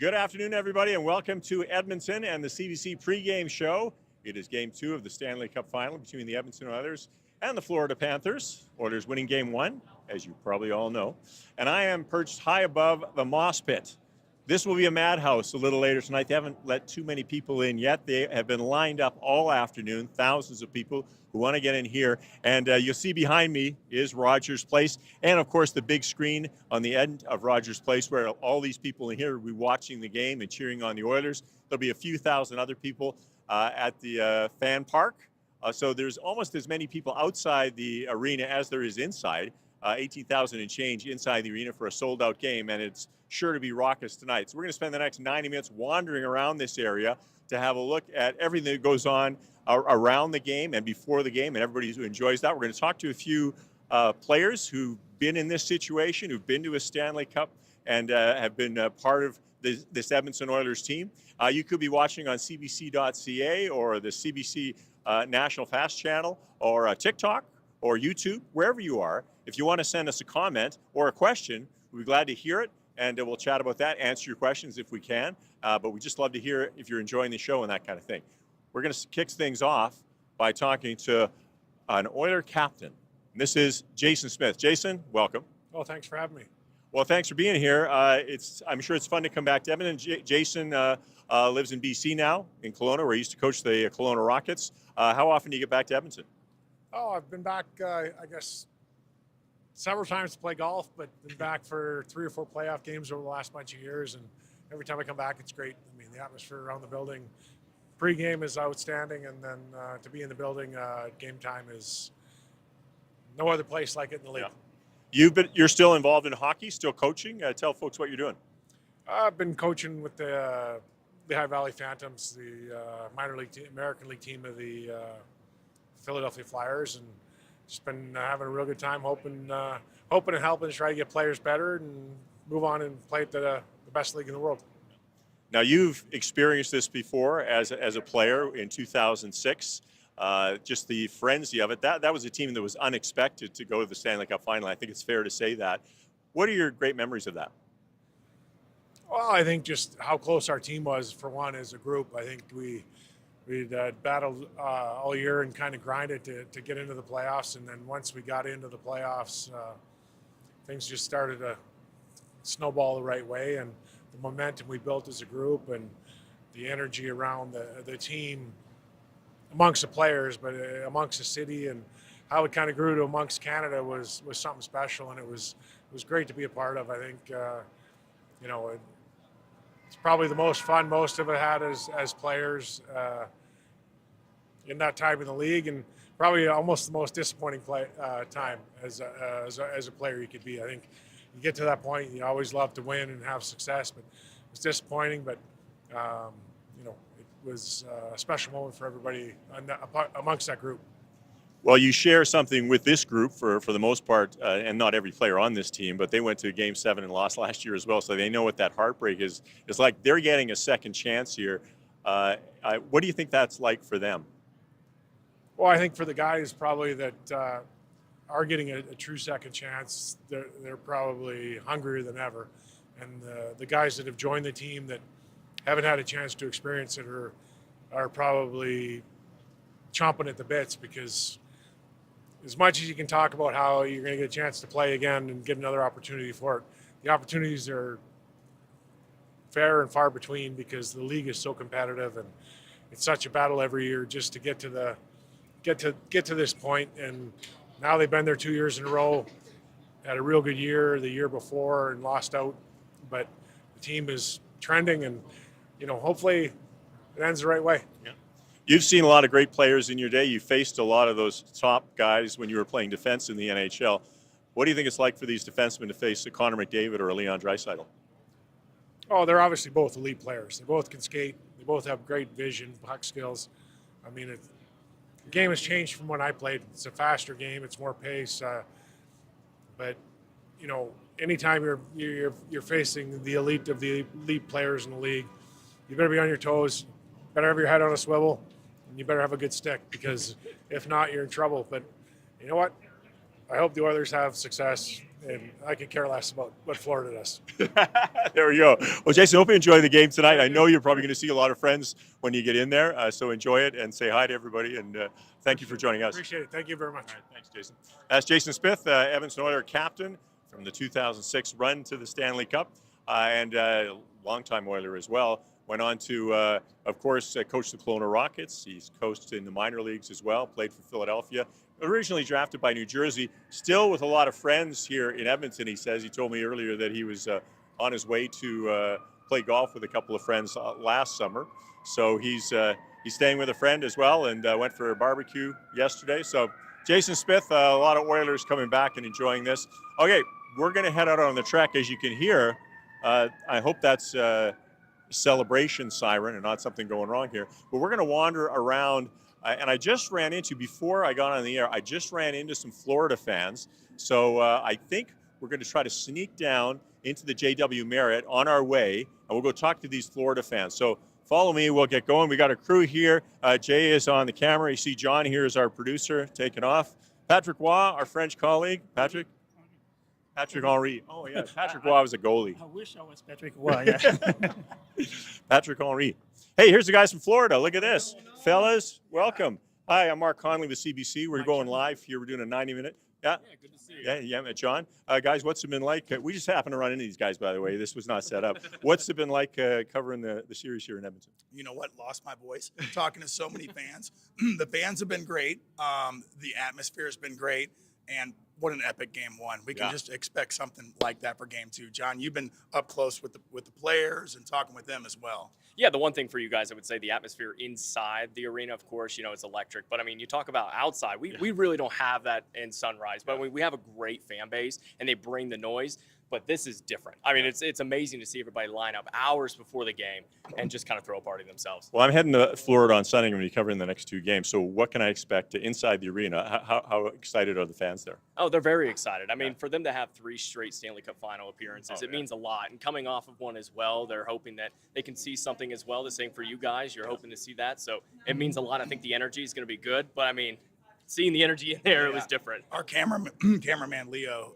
Good afternoon, everybody, and welcome to Edmonton and the CBC pregame show. It is Game 2 of the Stanley Cup Final between the Edmonton Oilers and the Florida Panthers. Oilers winning Game 1, as you probably all know. And I am perched high above the moss pit. This will be a madhouse a little later tonight. They haven't let too many people in yet. They have been lined up all afternoon, thousands of people who want to get in here. And you'll see behind me is Rogers Place. And, of course, the big screen on the end of Rogers Place where all these people in here will be watching the game and cheering on the Oilers. There'll be a few thousand other people at the fan park. So there's almost as many people outside the arena as there is inside. 18,000 and change inside the arena for a sold-out game, and it's sure to be raucous tonight. So we're going to spend the next 90 minutes wandering around this area to have a look at everything that goes on around the game and before the game, and everybody who enjoys that. We're going to talk to a few players who've been in this situation, who've been to a Stanley Cup, and have been part of this Edmonton Oilers team. You could be watching on CBC.ca or the CBC National Fast Channel or TikTok or YouTube, wherever you are. If you want to send us a comment or a question, we'd be glad to hear it, and we'll chat about that, answer your questions if we can. But we just love to hear if you're enjoying the show and that kind of thing. We're going to kick things off by talking to an Oiler captain. And this is Jason Smith. Jason, welcome. Well, thanks for having me. Well, thanks for being here. I'm sure it's fun to come back to Edmonton. Jason lives in BC now, in Kelowna, where he used to coach the Kelowna Rockets. How often do you get back to Edmonton? Oh, I've been back, I guess, several times to play golf, but been back for 3 or 4 playoff games over the last bunch of years. And every time I come back, it's great. I mean, the atmosphere around the building, pre-game is outstanding. And then to be in the building game time is no other place like it in the league. Yeah. You're still involved in hockey, still coaching? Tell folks what you're doing. I've been coaching with the Lehigh Valley Phantoms, the minor league American League team of the Philadelphia Flyers, and just been having a real good time, hoping and helping to try to get players better and move on and play at the best league in the world. Now, you've experienced this before as a player in 2006. Just the frenzy of it. That was a team that was unexpected to go to the Stanley Cup Final. I think it's fair to say that. What are your great memories of that? Well, I think just how close our team was, for one, as a group. I think we'd battled all year and kind of grinded to get into the playoffs. And then once we got into the playoffs, things just started to snowball the right way. And the momentum we built as a group and the energy around the team amongst the players, but amongst the city, and how it kind of grew to amongst Canada was something special. And it was great to be a part of. I think, it's probably the most fun most of it had as players in that time in the league, and probably almost the most disappointing time as a player you could be. I think you get to that point, you always love to win and have success, but it was disappointing. But it was a special moment for everybody amongst that group. Well, you share something with this group for the most part, and not every player on this team, but they went to Game 7 and lost last year as well, so they know what that heartbreak is. It's like they're getting a second chance here. What do you think that's like for them? Well, I think for the guys probably that are getting a true second chance, they're probably hungrier than ever. And the guys that have joined the team that haven't had a chance to experience it are probably chomping at the bits, because as much as you can talk about how you're going to get a chance to play again and get another opportunity for it, the opportunities are fair and far between, because the league is so competitive and it's such a battle every year just to get to this point. And now they've been there 2 years in a row, had a real good year the year before and lost out, but the team is trending, and hopefully it ends the right way. Yeah. You've seen a lot of great players in your day. You faced a lot of those top guys when you were playing defense in the NHL. What do you think it's like for these defensemen to face a Connor McDavid or a Leon Draisaitl? Oh, they're obviously both elite players. They both can skate. They both have great vision, puck skills. I mean, the game has changed from when I played. It's a faster game. It's more pace. But anytime you're facing the elite of the elite players in the league, you better be on your toes. Better have your head on a swivel, and you better have a good stick, because if not, you're in trouble. But you know what? I hope the Oilers have success, and I could care less about what Florida does. There we go. Well, Jason, hope you enjoy the game tonight. I know you're probably going to see a lot of friends when you get in there, so enjoy it and say hi to everybody, and thank you for joining us. Appreciate it. Thank you very much. All right, thanks, Jason. That's Jason Smith, Edmonton Oilers captain from the 2006 run to the Stanley Cup, and longtime Oiler as well. Went on to, of course, coach the Kelowna Rockets. He's coached in the minor leagues as well, played for Philadelphia. Originally drafted by New Jersey, still with a lot of friends here in Edmonton, he says. He told me earlier that he was on his way to play golf with a couple of friends last summer. So he's staying with a friend as well, and went for a barbecue yesterday. So Jason Smith, a lot of Oilers coming back and enjoying this. Okay, we're going to head out on the trek. As you can hear, I hope that's celebration siren and not something going wrong here. But we're going to wander around. And I just ran into, before I got on the air, I just ran into some Florida fans. So I think we're going to try to sneak down into the JW Marriott on our way, and we'll go talk to these Florida fans. So follow me, we'll get going. We got a crew here. Jay is on the camera. You see John here is our producer, taking off. Patrick Roy, our French colleague. Patrick Henry. Oh, yeah. Patrick Roy was a goalie. I wish I was Patrick Roy, yeah. Patrick Henry. Hey, here's the guys from Florida. Look at this. Fellas, welcome. Hi, I'm Mark Connolly with CBC. We're going live here. We're doing a 90-minute. Yeah, good to see you. Yeah, John. Guys, what's it been like? We just happened to run into these guys, by the way. This was not set up. What's it been like covering the series here in Edmonton? You know what? Lost my voice. Talking to so many fans. The fans have been great. The atmosphere has been great. And what an epic game one. We can just expect something like that for game two. John, you've been up close with the players and talking with them as well. Yeah, the one thing for you guys, I would say the atmosphere inside the arena, of course, you know, it's electric. But, I mean, you talk about outside. We really don't have that in Sunrise. But we have a great fan base, and they bring the noise. But this is different. I mean, it's amazing to see everybody line up hours before the game and just kind of throw a party themselves. Well, I'm heading to Florida on Sunday. I'm going to be covering the next two games. So what can I expect inside the arena? How excited are the fans there? Oh, they're very excited. I mean, for them to have 3 straight Stanley Cup final appearances, it means a lot. And coming off of one as well, they're hoping that they can see something as well. The same for you guys. You're hoping to see that. So it means a lot. I think the energy is going to be good. But, I mean, seeing the energy in there, it was different. Our cameraman Leo,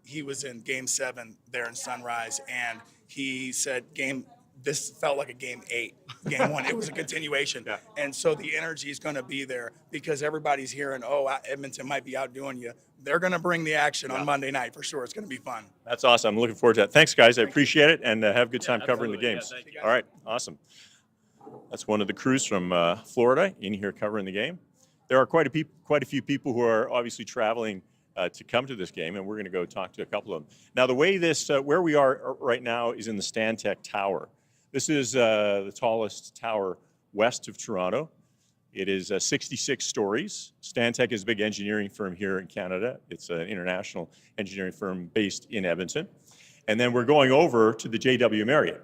he was in Game 7 there in Sunrise, and he said this felt like a Game 8, Game 1. It was a continuation. And so the energy is going to be there because everybody's hearing, Edmonton might be outdoing you. They're going to bring the action on Monday night for sure. It's going to be fun. That's awesome. I'm looking forward to that. Thanks, guys. I appreciate it, and have a good time covering the games. Yeah, all right, awesome. That's one of the crews from Florida in here covering the game. There are quite a few people who are obviously traveling to come to this game, and we're going to go talk to a couple of them. Now, the way where we are right now is in the Stantech Tower. This is the tallest tower west of Toronto. It is 66 stories. Stantech is a big engineering firm here in Canada. It's an international engineering firm based in Edmonton. And then we're going over to the JW Marriott.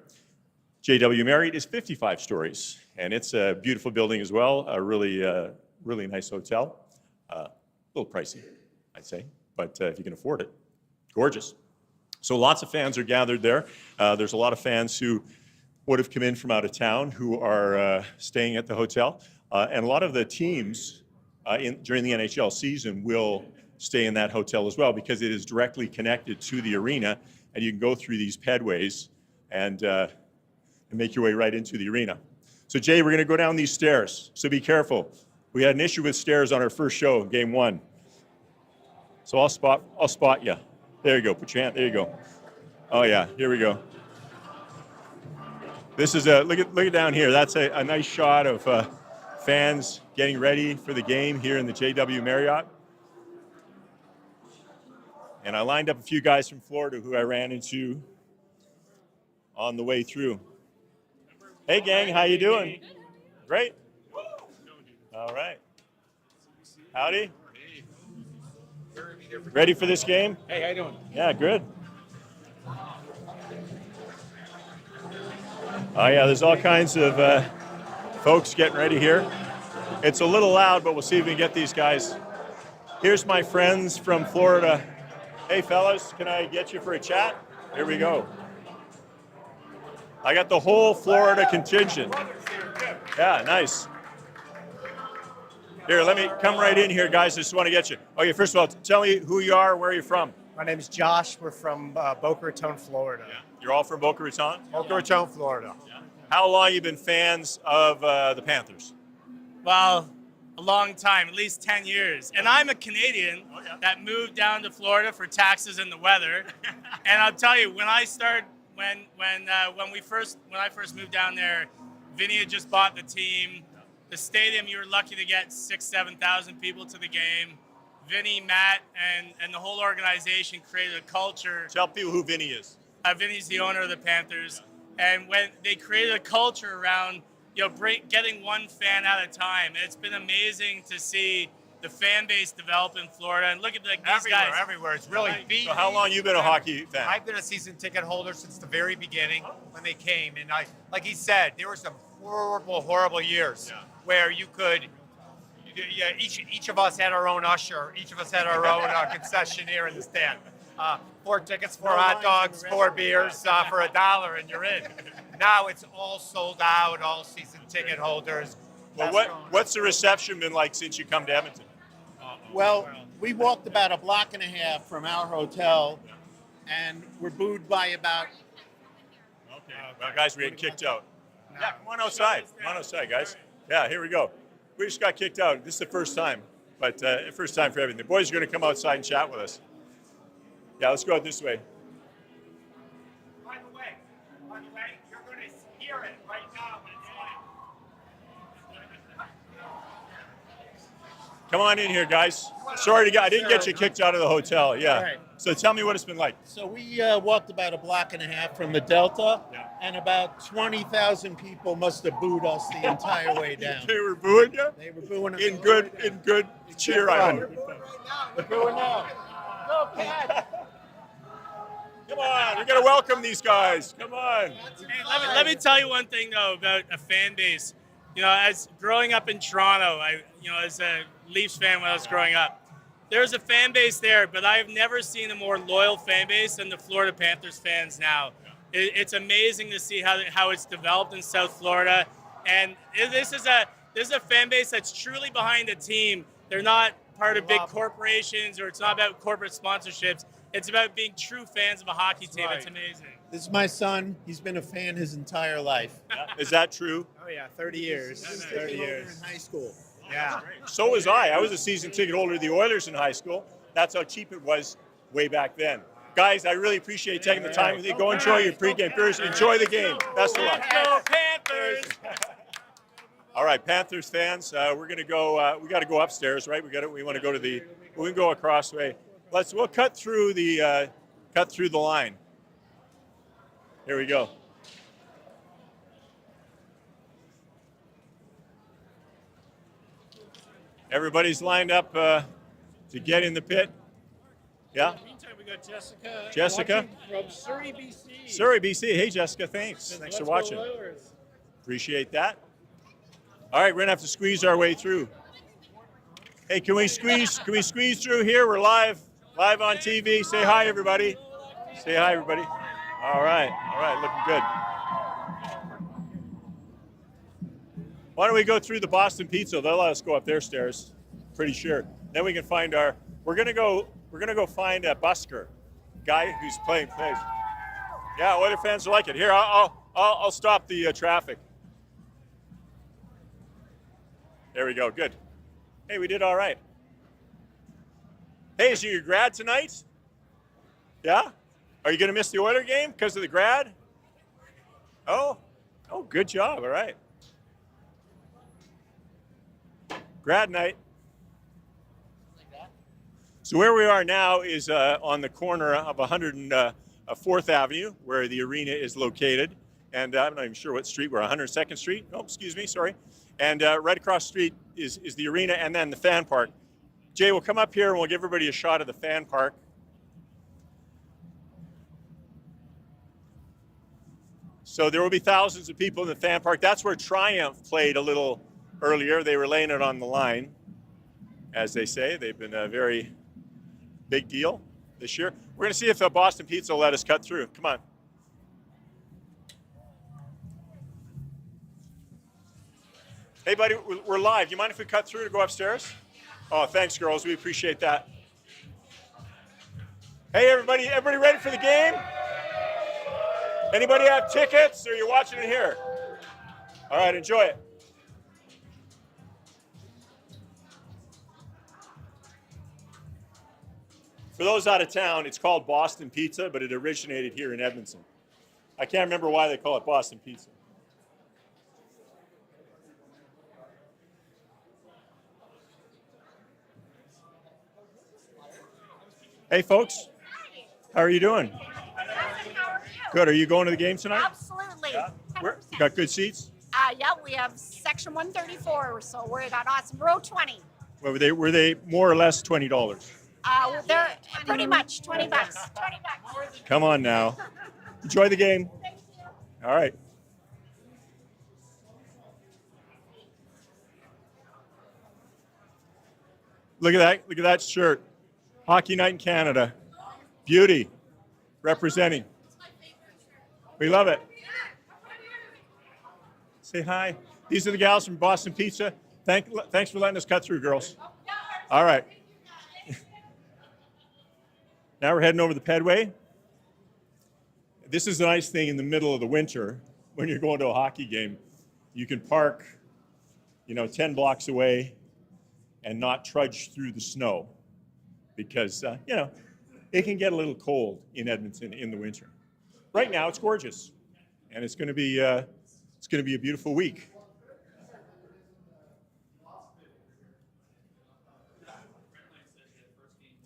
JW Marriott is 55 stories, and it's a beautiful building as well, a really nice hotel. A little pricey, I'd say, but if you can afford it, gorgeous. So lots of fans are gathered there. There's a lot of fans who would have come in from out of town who are staying at the hotel. And a lot of the teams during the NHL season will stay in that hotel as well because it is directly connected to the arena, and you can go through these pedways and make your way right into the arena. So Jay, we're going to go down these stairs, so be careful. We had an issue with stairs on our first show, Game 1. So I'll spot you. There you go. Put your hand. There you go. Oh yeah. Here we go. This is look at down here. That's a nice shot of fans getting ready for the game here in the JW Marriott. And I lined up a few guys from Florida who I ran into on the way through. Hey gang, how you doing? Great. All right. Howdy. Ready for this game? Hey, how you doing? Yeah, good. Oh yeah, there's all kinds of folks getting ready here. It's a little loud, but we'll see if we can get these guys. Here's my friends from Florida. Hey fellas, can I get you for a chat? Here we go. I got the whole Florida contingent. Yeah, nice. Here, let me come right in here, guys. I just want to get you. Okay, first of all, tell me who you are, where are you from? My name is Josh. We're from Boca Raton, Florida. Yeah. You're all from Boca Raton? Boca Raton, Florida. Yeah. How long have you been fans of the Panthers? Well, a long time, at least 10 years. And I'm a Canadian that moved down to Florida for taxes and the weather. And I'll tell you, when I first moved down there, Vinny had just bought the team. The stadium, you were lucky to get 7,000 people to the game. Vinny, Matt, and the whole organization created a culture. Tell people who Vinny is. Vinny's the owner of the Panthers. And when they created a culture around, getting one fan at a time. It's been amazing to see the fan base develop in Florida. And look at these guys. Everywhere. It's really beat. So how long you been a hockey fan? I've been a season ticket holder since the very beginning when they came. And like he said, there were some horrible years where you could, each of us had our own usher. Each of us had our own concessionaire in the stand. 4 tickets, 4 hot dogs, 4 beers for $1, and you're in. Now it's all sold out, all season ticket holders. Well, what's the reception been like since you come to Edmonton? Well, we walked about a block and a half from our hotel, and we're booed by about. Okay. Well, guys, we get kicked out. Yeah, come on outside. Come on outside, guys. Yeah, here we go. We just got kicked out. This is the first time, but first time for everything. The boys are going to come outside and chat with us. Yeah, let's go out this way. By the way, you're going to hear it right now when it's live. Come on in here, guys. Sorry I didn't get you kicked out of the hotel. Yeah. Right. So tell me what it's been like. So we walked about a block and a half from the Delta, and about 20,000 people must have booed us the entire way down. They were booing you? They were booing us In good cheer, I hope. They're booing now. Go, Pat. Come on, we got to welcome these guys. Come on. Hey, let me tell you one thing though about a fan base. As growing up in Toronto, as a Leafs fan when I was growing up, there's a fan base there, but I've never seen a more loyal fan base than the Florida Panthers fans now. It's amazing to see how it's developed in South Florida, and this is a fan base that's truly behind a team. They're not part of big corporations, or it's not about corporate sponsorships. It's about being true fans of a hockey team. right. It's amazing. This is my son. He's been a fan his entire life. Is that true? Oh, yeah, 30 years. 30 years. In high school. Yeah. So was I. I was a season ticket holder of the Oilers in high school. That's how cheap it was way back then. Guys, I really appreciate taking the time with you. Go enjoy your pregame beers. Enjoy the game. Best of luck. Go Panthers! All right, Panthers fans, we're gonna go. We got to go upstairs, right? We want to go to the. We can go across the way. We'll cut through the line. Here we go. Everybody's lined up to get in the pit. Yeah. In the meantime, we got Jessica. Jessica? watching from Surrey, BC. Surrey, BC. Hey, Jessica. Thanks. Thanks for Let's watching. Go Oilers. Appreciate that. All right, we're gonna have to squeeze our way through. Hey, can we squeeze through here? We're live on TV. Say hi, everybody. Say hi, everybody. All right, looking good. Why don't we go through the Boston Pizza? They'll let us go up their stairs. Pretty sure. Then we can find We're gonna go find a busker, guy who's playing plays. Yeah, Oiler fans will like it. Here, I'll stop the traffic. There we go. Good. Hey, we did all right. Hey, is you your grad tonight? Yeah? Are you going to miss the Oiler game because of the grad? Oh, good job. All right. Grad night. So where we are now is on the corner of 104th Avenue, where the arena is located. And I'm not even sure what street we're on. 102nd Street? Oh, excuse me. Sorry. And right across the street is the arena and then the fan park. Jay, we'll come up here and we'll give everybody a shot of the fan park. So there will be thousands of people in the fan park. That's where Triumph played a little earlier. They were laying it on the line, as they say. They've been a very big deal this year. We're going to see if Boston Pizza will let us cut through. Come on. Hey, buddy, we're live. You mind if we cut through to go upstairs? Oh, thanks, girls. We appreciate that. Hey, everybody ready for the game? Anybody have tickets, or are you watching it here? All right, enjoy it. For those out of town, it's called Boston Pizza, but it originated here in Edmonton. I can't remember why they call it Boston Pizza. Hey, folks. How are you doing? Good. Are you going to the game tonight? Absolutely. Yeah. You got good seats? Yeah, we have section 134, so we got awesome. Row 20. Well, were they more or less $20? They're pretty much 20 bucks. 20 bucks. Come on now. Enjoy the game. Thank you. All right. Look at that. Look at that shirt. Hockey Night in Canada. Beauty. Representing. We love it. Say hi. These are the gals from Boston Pizza. Thanks for letting us cut through, girls. All right. Now we're heading over the Pedway. This is a nice thing in the middle of the winter when you're going to a hockey game. You can park, 10 blocks away and not trudge through the snow because, it can get a little cold in Edmonton in the winter. Right now it's gorgeous, and it's going to be a beautiful week.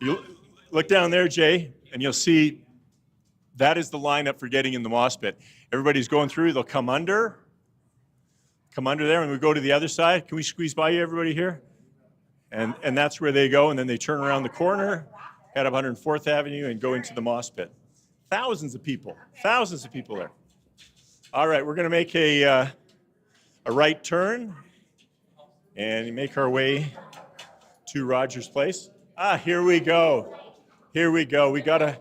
You look down there, Jay, and you'll see that is the lineup for getting in the mosh pit. Everybody's going through. They'll come under there, and we go to the other side. Can we squeeze by you, everybody here? And that's where they go, and then they turn around the corner, head up 104th Avenue, and go into the mosh pit. Thousands of people there. All right, we're going to make a right turn and make our way to Rogers Place. Here we go. We gotta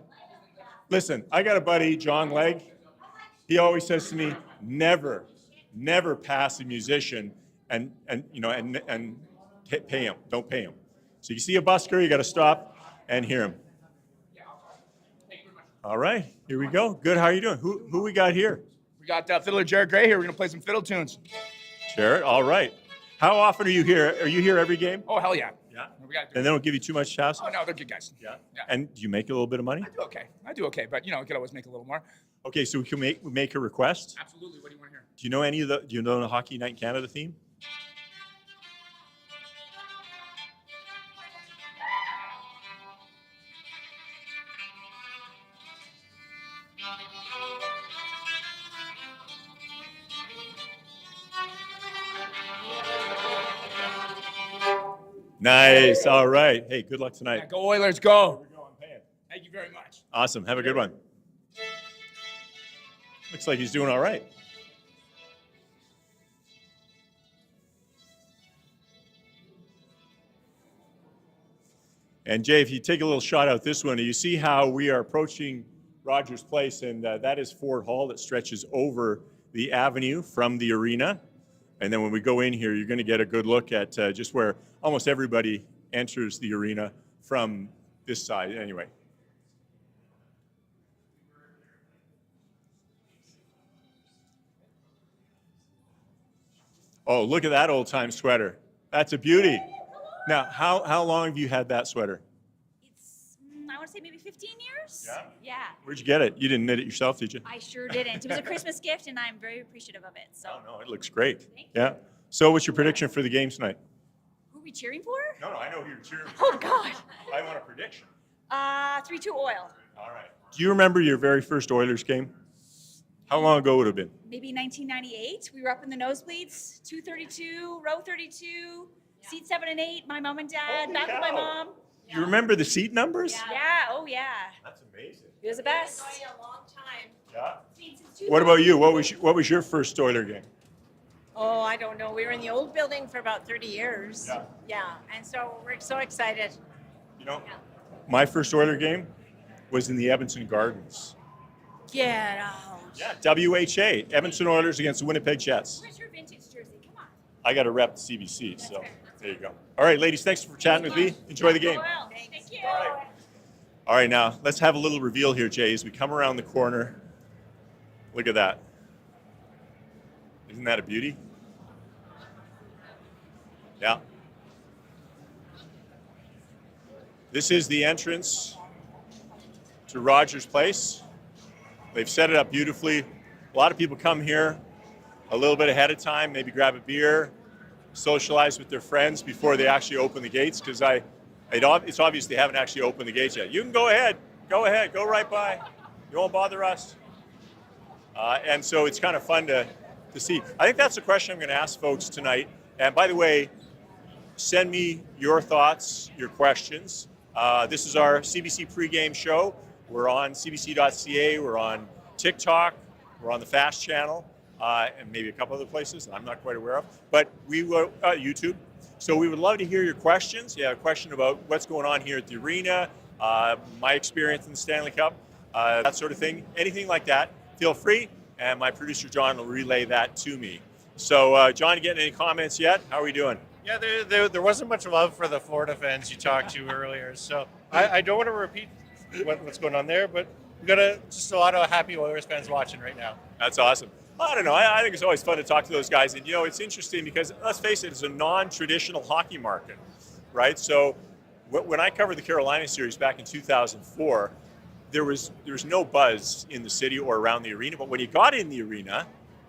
listen. I got a buddy, John Legg. He always says to me, never pass a musician and pay him. Don't pay him. So you see a busker, you got to stop and hear him. All right, here we go. Good. How are you doing? Who we got here? We got fiddler Jared Gray here. We're gonna play some fiddle tunes. Jared. All right. How often are you here? Are you here every game? Oh hell yeah. Yeah. And they don't give you too much house? Oh no, they're good guys. Yeah. And do you make a little bit of money? I do okay, but we could always make a little more. Okay, so we can make a request. Absolutely. What do you want to hear? Do you know the Hockey Night in Canada theme? Nice. All right. Hey, good luck tonight. Yeah, go Oilers, go. Thank you very much. Awesome. Have a good one. Looks like he's doing all right. And Jay, if you take a little shot out this one, you see how we are approaching Rogers Place, and that is Ford Hall that stretches over the avenue from the arena. And then when we go in here, you're going to get a good look at just where almost everybody enters the arena from this side anyway. Oh, look at that old-time sweater. That's a beauty. Now, how long have you had that sweater? It's, I want to say maybe 15 years. Yeah? Yeah. Where'd you get it? You didn't knit it yourself, did you? I sure didn't. It was a Christmas gift, and I'm very appreciative of it. So. Oh, no, it looks great. Yeah. So what's your prediction for the game tonight? Who are we cheering for? No, I know who you're cheering for. Oh, God. I want a prediction. 3-2 Oil. All right. Do you remember your very first Oilers game? How long ago would it have been? Maybe 1998. We were up in the nosebleeds, 232, row 32, seat 7 and 8. My mom and dad, back with my mom. You remember the seat numbers? Yeah. Oh, yeah. That's amazing. It was the best. A long time. Yeah. What about you? What was your first Oiler game? Oh, I don't know. We were in the old building for about 30 years. Yeah. Yeah, and so we're so excited. You know, my first Oiler game was in the Edmonton Gardens. Get out. Yeah, WHA, Edmonton Oilers against the Winnipeg Jets. Where's your vintage jersey? Come on. I got to rep the CBC, so there you go. All right, ladies, thanks for chatting with me. Enjoy the game. Thank you. All right, now let's have a little reveal here, Jay, as we come around the corner. Look at that. Isn't that a beauty? Yeah. This is the entrance to Rogers Place. They've set it up beautifully. A lot of people come here a little bit ahead of time, maybe grab a beer, socialize with their friends before they actually open the gates, because it's obvious they haven't actually opened the gates yet. You can go ahead, go right by. You won't bother us. And so it's kind of fun to see. I think that's the question I'm going to ask folks tonight. And by the way, send me your thoughts, your questions. This is our CBC pregame show. We're on CBC.ca. We're on TikTok. We're on the Fast Channel. And maybe a couple other places that I'm not quite aware of. But we will, YouTube. So we would love to hear your questions. Yeah, a question about what's going on here at the arena, my experience in the Stanley Cup, that sort of thing. Anything like that, feel free. And my producer, John, will relay that to me. So, John, you getting any comments yet? How are we doing? Yeah, there wasn't much love for the Florida fans you talked to earlier. So I don't want to repeat what's going on there, but we've got just a lot of happy Oilers fans watching right now. That's awesome. I don't know. I think it's always fun to talk to those guys. And, you know, it's interesting because, let's face it, it's a non-traditional hockey market, right? So when I covered the Carolina series back in 2004, there was no buzz in the city or around the arena. But when you got in the arena,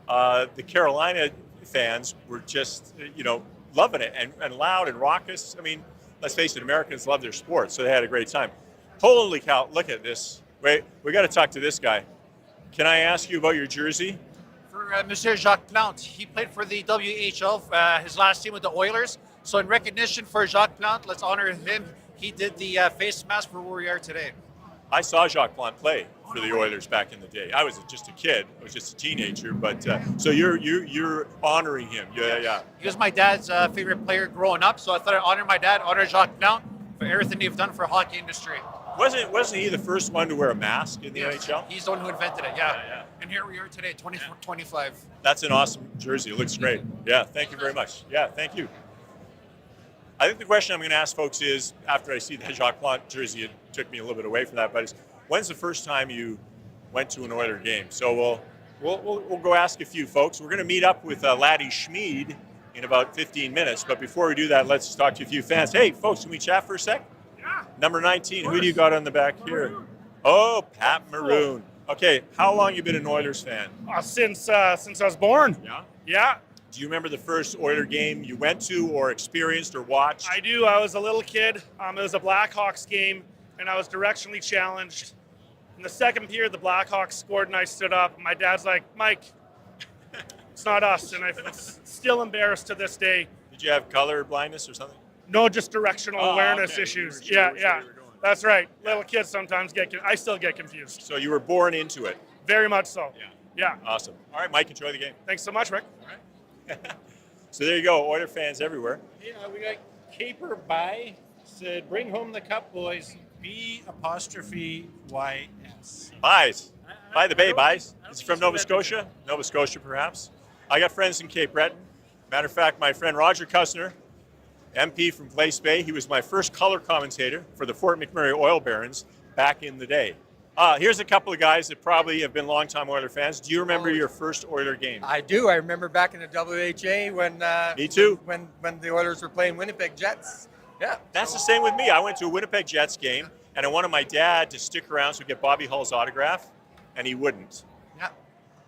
the Carolina fans were just, loving it and loud and raucous. I mean, let's face it, Americans love their sports, so they had a great time. Holy cow, look at this. Wait, we got to talk to this guy. Can I ask you about your jersey? For Monsieur Jacques Plante. He played for the WHL, his last team with the Oilers. So in recognition for Jacques Plante, let's honor him. He did the face mask for where we are today. I saw Jacques Plante play for the Oilers back in the day. I was just a kid. I was just a teenager. But so you're honoring him. Yeah. He was my dad's favorite player growing up. So I thought I'd honor my dad, honor Jacques Plante for everything they've done for the hockey industry. Wasn't he the first one to wear a mask in the NHL? He's the one who invented it, yeah. And here we are today, 25. That's an awesome jersey. It looks great. Yeah, thank you very much. Yeah, thank you. I think the question I'm going to ask folks is, after I see that Jacques Plante jersey, it took me a little bit away from that, but when's the first time you went to an Oiler game? So we'll go ask a few folks. We're going to meet up with Latty Schmid in about 15 minutes, but before we do that, let's just talk to a few fans. Hey, folks, can we chat for a sec? Yeah. Number 19, who do you got on the back here? Oh, Pat Maroon. Okay, how long you been an Oilers fan? Since I was born. Yeah? Yeah. Do you remember the first Oiler game you went to or experienced or watched? I do. I was a little kid. It was a Blackhawks game, and I was directionally challenged. In the second period, the Blackhawks scored, and I stood up. My dad's like, Mike, it's not us. And I'm still embarrassed to this day. Did you have color blindness or something? No, just directional awareness okay. issues. Yeah. That's right. Little kids sometimes I still get confused. So you were born into it? Very much so. Yeah. Awesome. All right, Mike, enjoy the game. Thanks so much, Rick. All right. So there you go, Oiler fans everywhere. Yeah, we got Caper By said, "Bring home the cup, boys." B''YS. Buys. By the Bay, buys. Is he from Nova Scotia? Nova Scotia, perhaps. I got friends in Cape Breton. Matter of fact, my friend Roger Cusner, MP from Place Bay, he was my first color commentator for the Fort McMurray Oil Barons back in the day. Here's a couple of guys that probably have been longtime Oiler fans. Do you remember your first Oiler game? I do. I remember back in the WHA when Me too. When the Oilers were playing Winnipeg Jets. Yeah. That's the same with me. I went to a Winnipeg Jets game, and I wanted my dad to stick around so we get Bobby Hull's autograph, and he wouldn't. Yeah.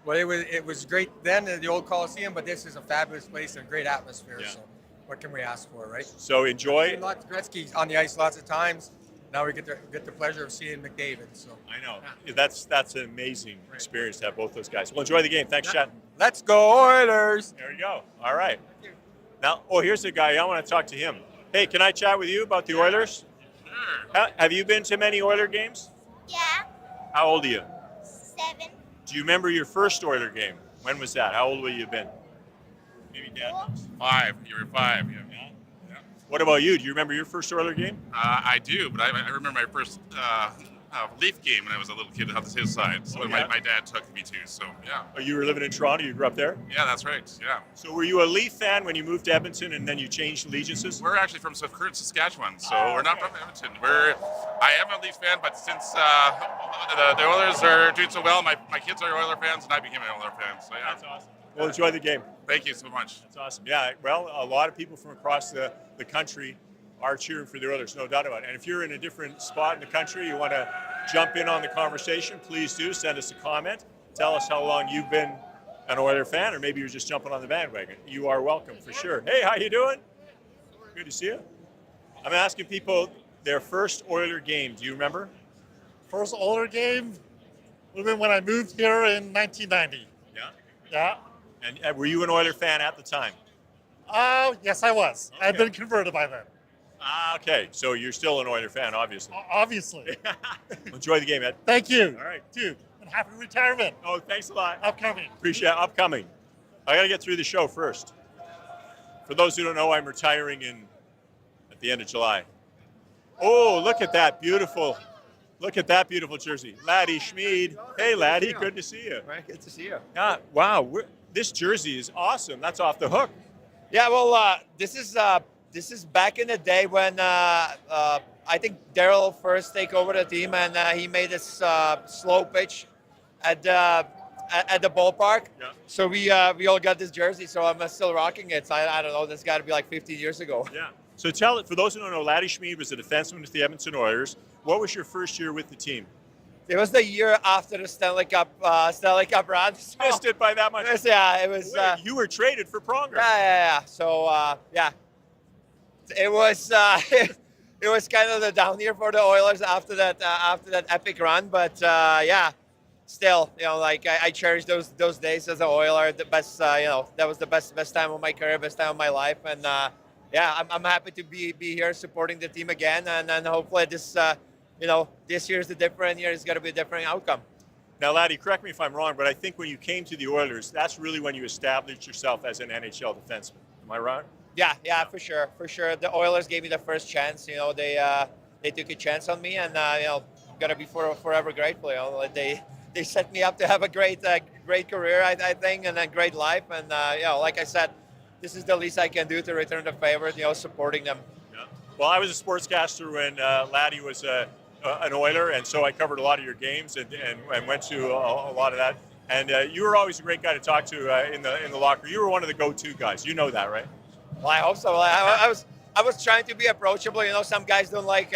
Well, it was great then in the old Coliseum, but this is a fabulous place and a great atmosphere. Yeah. So what can we ask for, right? So enjoy. Lots of Gretzky on the ice lots of times. Now we get the pleasure of seeing McDavid. So I know. Yeah. That's an amazing experience to have both those guys. Well, enjoy the game. Thanks, Chad. Let's go Oilers. There you go. All right. Now, here's the guy. I want to talk to him. Hey, can I chat with you about the Oilers? Sure. Have you been to many Oiler games? Yeah. How old are you? 7. Do you remember your first Oiler game? When was that? How old would you have been? Maybe Dad knows. 5. You were 5. Yeah. What about you? Do you remember your first Oiler game? I do, but I remember my first Leaf game when I was a little kid on the side. So my dad took me to. So yeah. Oh, you were living in Toronto. You grew up there. Yeah, that's right. Yeah. So were you a Leaf fan when you moved to Edmonton, and then you changed allegiances? We're actually from current Saskatchewan, so we're not from Edmonton. I am a Leaf fan, but since the Oilers are doing so well, my kids are Oiler fans, and I became an Oiler fan. So yeah. That's awesome. Well, enjoy the game. Thank you so much. That's awesome. Yeah. Well, a lot of people from across the country are cheering for the Oilers, no doubt about it. And if you're in a different spot in the country, you want to jump in on the conversation, please do. Send us a comment. Tell us how long you've been an Oiler fan, or maybe you're just jumping on the bandwagon. You are welcome, for sure. Hey, how you doing? Good to see you. I'm asking people their first Oiler game. Do you remember? First Oiler game would have been when I moved here in 1990. Yeah? Yeah. And were you an Oiler fan at the time? Yes, I was. Okay. I'd been converted by then. Okay, so you're still an Oiler fan, obviously. Obviously. Enjoy the game, Ed. Thank you. All right. Dude, and happy retirement. Oh, thanks a lot. Upcoming. Appreciate it. Upcoming. I got to get through the show first. For those who don't know, I'm retiring at the end of July. Oh, look at that beautiful jersey. Latty Schmid. Hey, Latty, good to see you. Right, good to see you. Yeah, wow, this jersey is awesome. That's off the hook. Yeah, well, this is back in the day when I think Daryl first take over the team, and he made this slow pitch at the ballpark. Yeah. So we all got this jersey. So I'm still rocking it. So I don't know. This got to be like 15 years ago. Yeah. So tell it for those who don't know, Latty Schmid was a defenseman with the Edmonton Oilers. What was your first year with the team? It was the year after the Stanley Cup run. So, missed it by that much. Yeah, it was. Wait, you were traded for Pronger. Yeah. So yeah, it was it was kind of the down year for the Oilers after that epic run. But yeah, still, like I cherish those days as an Oiler. The best, that was the best time of my career, best time of my life, and yeah, I'm happy to be here supporting the team again, and hopefully this year's the different year. It's got to be a different outcome. Now, Latty, correct me if I'm wrong, but I think when you came to the Oilers, that's really when you established yourself as an NHL defenseman. Am I wrong? Yeah, for sure. The Oilers gave me the first chance. They took a chance on me, and gotta be forever grateful. They set me up to have a great career, I think, and a great life. And like I said, this is the least I can do to return the favor. Supporting them. Yeah. Well, I was a sportscaster when Latty was an Oiler, and so I covered a lot of your games and went to a lot of that. And you were always a great guy to talk to in the locker. You were one of the go-to guys. You know that, right? Well, I hope so. I was trying to be approachable. Some guys don't like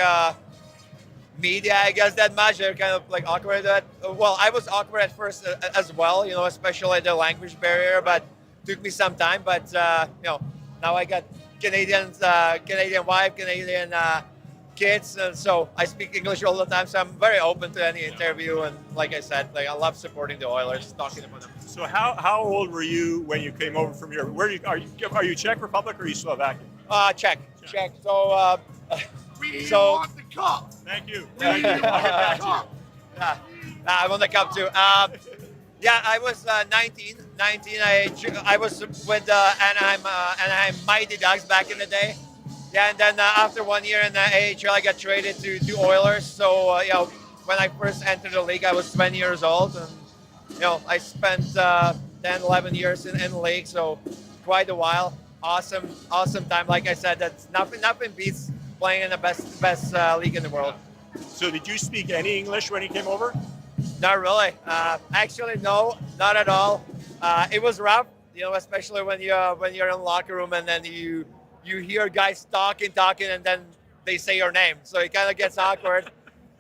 media, I guess, that much. They're kind of like awkward at that. Well, I was awkward at first as well. Especially the language barrier, but took me some time. But now I got Canadian wife, Canadian kids, and so I speak English all the time. So I'm very open to any interview. And like I said, I love supporting the Oilers, talking about them. So how old were you when you came over from Europe? Are you Czech Republic or are you Slovakian? Czech. So We want the cup. Thank you. I'll get back to you. I want the cup too. Yeah, I was 19. I was with Anaheim Mighty Ducks back in the day. Yeah, and then after 1 year in the AHL, I got traded to Oilers. So when I first entered the league, I was 20 years old, and I spent 10, 11 years in the league. So quite a while. Awesome time. Like I said, that's nothing beats playing in the best league in the world. So did you speak any English when you came over? Not really. Actually, no, not at all. It was rough, especially when you're in the locker room and then you hear guys talking, and then they say your name. So it kind of gets awkward.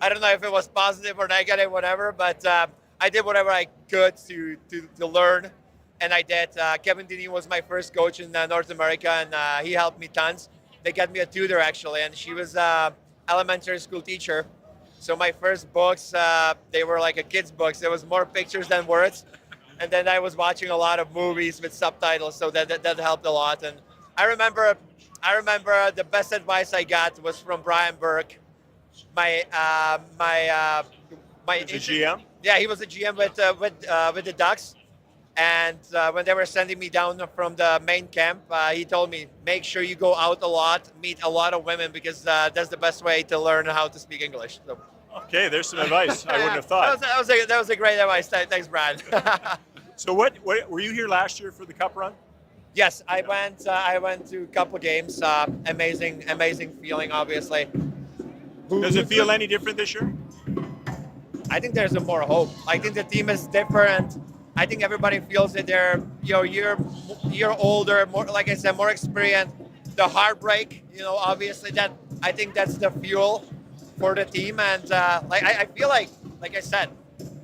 I don't know if it was positive or negative, whatever, but I did whatever I could to learn, and I did. Kevin Dineen was my first coach in North America, and he helped me tons. They got me a tutor, actually, and she was elementary school teacher. So my first books, they were like a kid's books. There was more pictures than words. And then I was watching a lot of movies with subtitles, so that helped a lot. And I remember the best advice I got was from Brian Burke, my GM. Yeah, he was a GM with the Ducks. And when they were sending me down from the main camp, he told me, make sure you go out a lot, meet a lot of women, because that's the best way to learn how to speak English. So. Okay, there's some advice I wouldn't have thought. That was a great advice. Thanks, Brad. So what were you here last year for the Cup run? Yes, I went to a couple games. Amazing feeling, obviously. Does it feel any different this year? I think there's more hope. I think the team is different. I think everybody feels that they're year older, more, like I said, more experienced. The heartbreak, obviously I think that's the fuel for the team, and I feel like I said,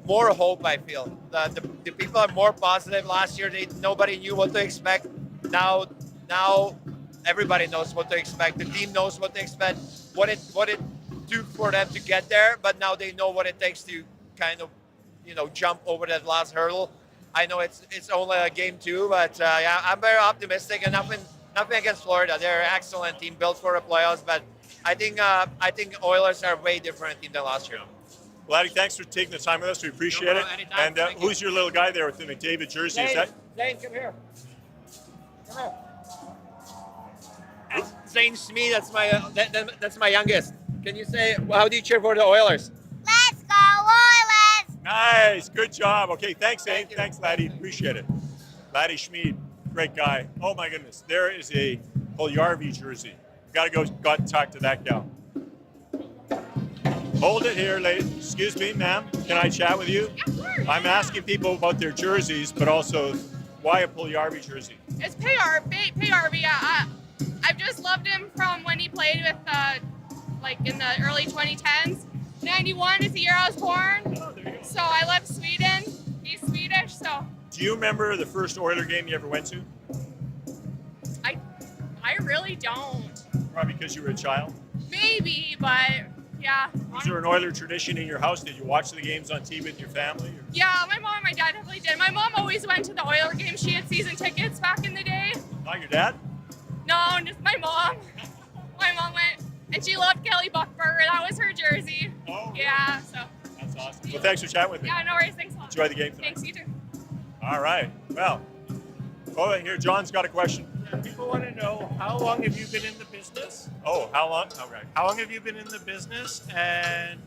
more hope. I feel the people are more positive. Last year, nobody knew what to expect. Now everybody knows what to expect. The team knows what to expect. What it took for them to get there, but now they know what it takes to kind of jump over that last hurdle. I know it's only a game 2, but yeah, I'm very optimistic, and nothing against Florida. They're an excellent team built for the playoffs, but I think Oilers are a way different team than last year. Latty, thanks for taking the time with us. We appreciate it. Anytime. And who's your little guy there with the McDavid jersey? Is that Zane, come here. Zane Schmid, that's my youngest. Can you say, how do you cheer for the Oilers? Let's go Oilers! nice? Good job. Okay, thanks, Zane. Thanks, Latty. Appreciate it. Latty Schmid, great guy. Oh my goodness, there is a Puljujarvi jersey. Got to talk to that gal. Hold it here, lady. Excuse me, ma'am. Can I chat with you? Yeah, sure. I'm asking people about their jerseys, but also why a Puljujarvi jersey? It's Puljujarvi. Yeah, I've just loved him from when he played with, in the early 2010s. 91 is the year I was born. Oh, there you go. So I love Sweden. He's Swedish, so Do you remember the first Oiler game you ever went to? I really don't. Probably because you were a child. Maybe, but yeah. Was there an Oiler tradition in your house? Did you watch the games on TV with your family? Or? Yeah, my mom and my dad definitely did. My mom always went to the Oiler games. She had season tickets back in the day. Not your dad? No, just my mom. My mom went, and she loved Kelly Buckberger. That was her jersey. Oh. Yeah, so. That's awesome. Well, thanks for chatting with me. Yeah, no worries. Thanks a lot. Enjoy the game tonight. Thanks, you too. All right. Well, here, John's got a question. People want to know, how long have you been in the business? Oh, how long? Okay. How long have you been in the business, and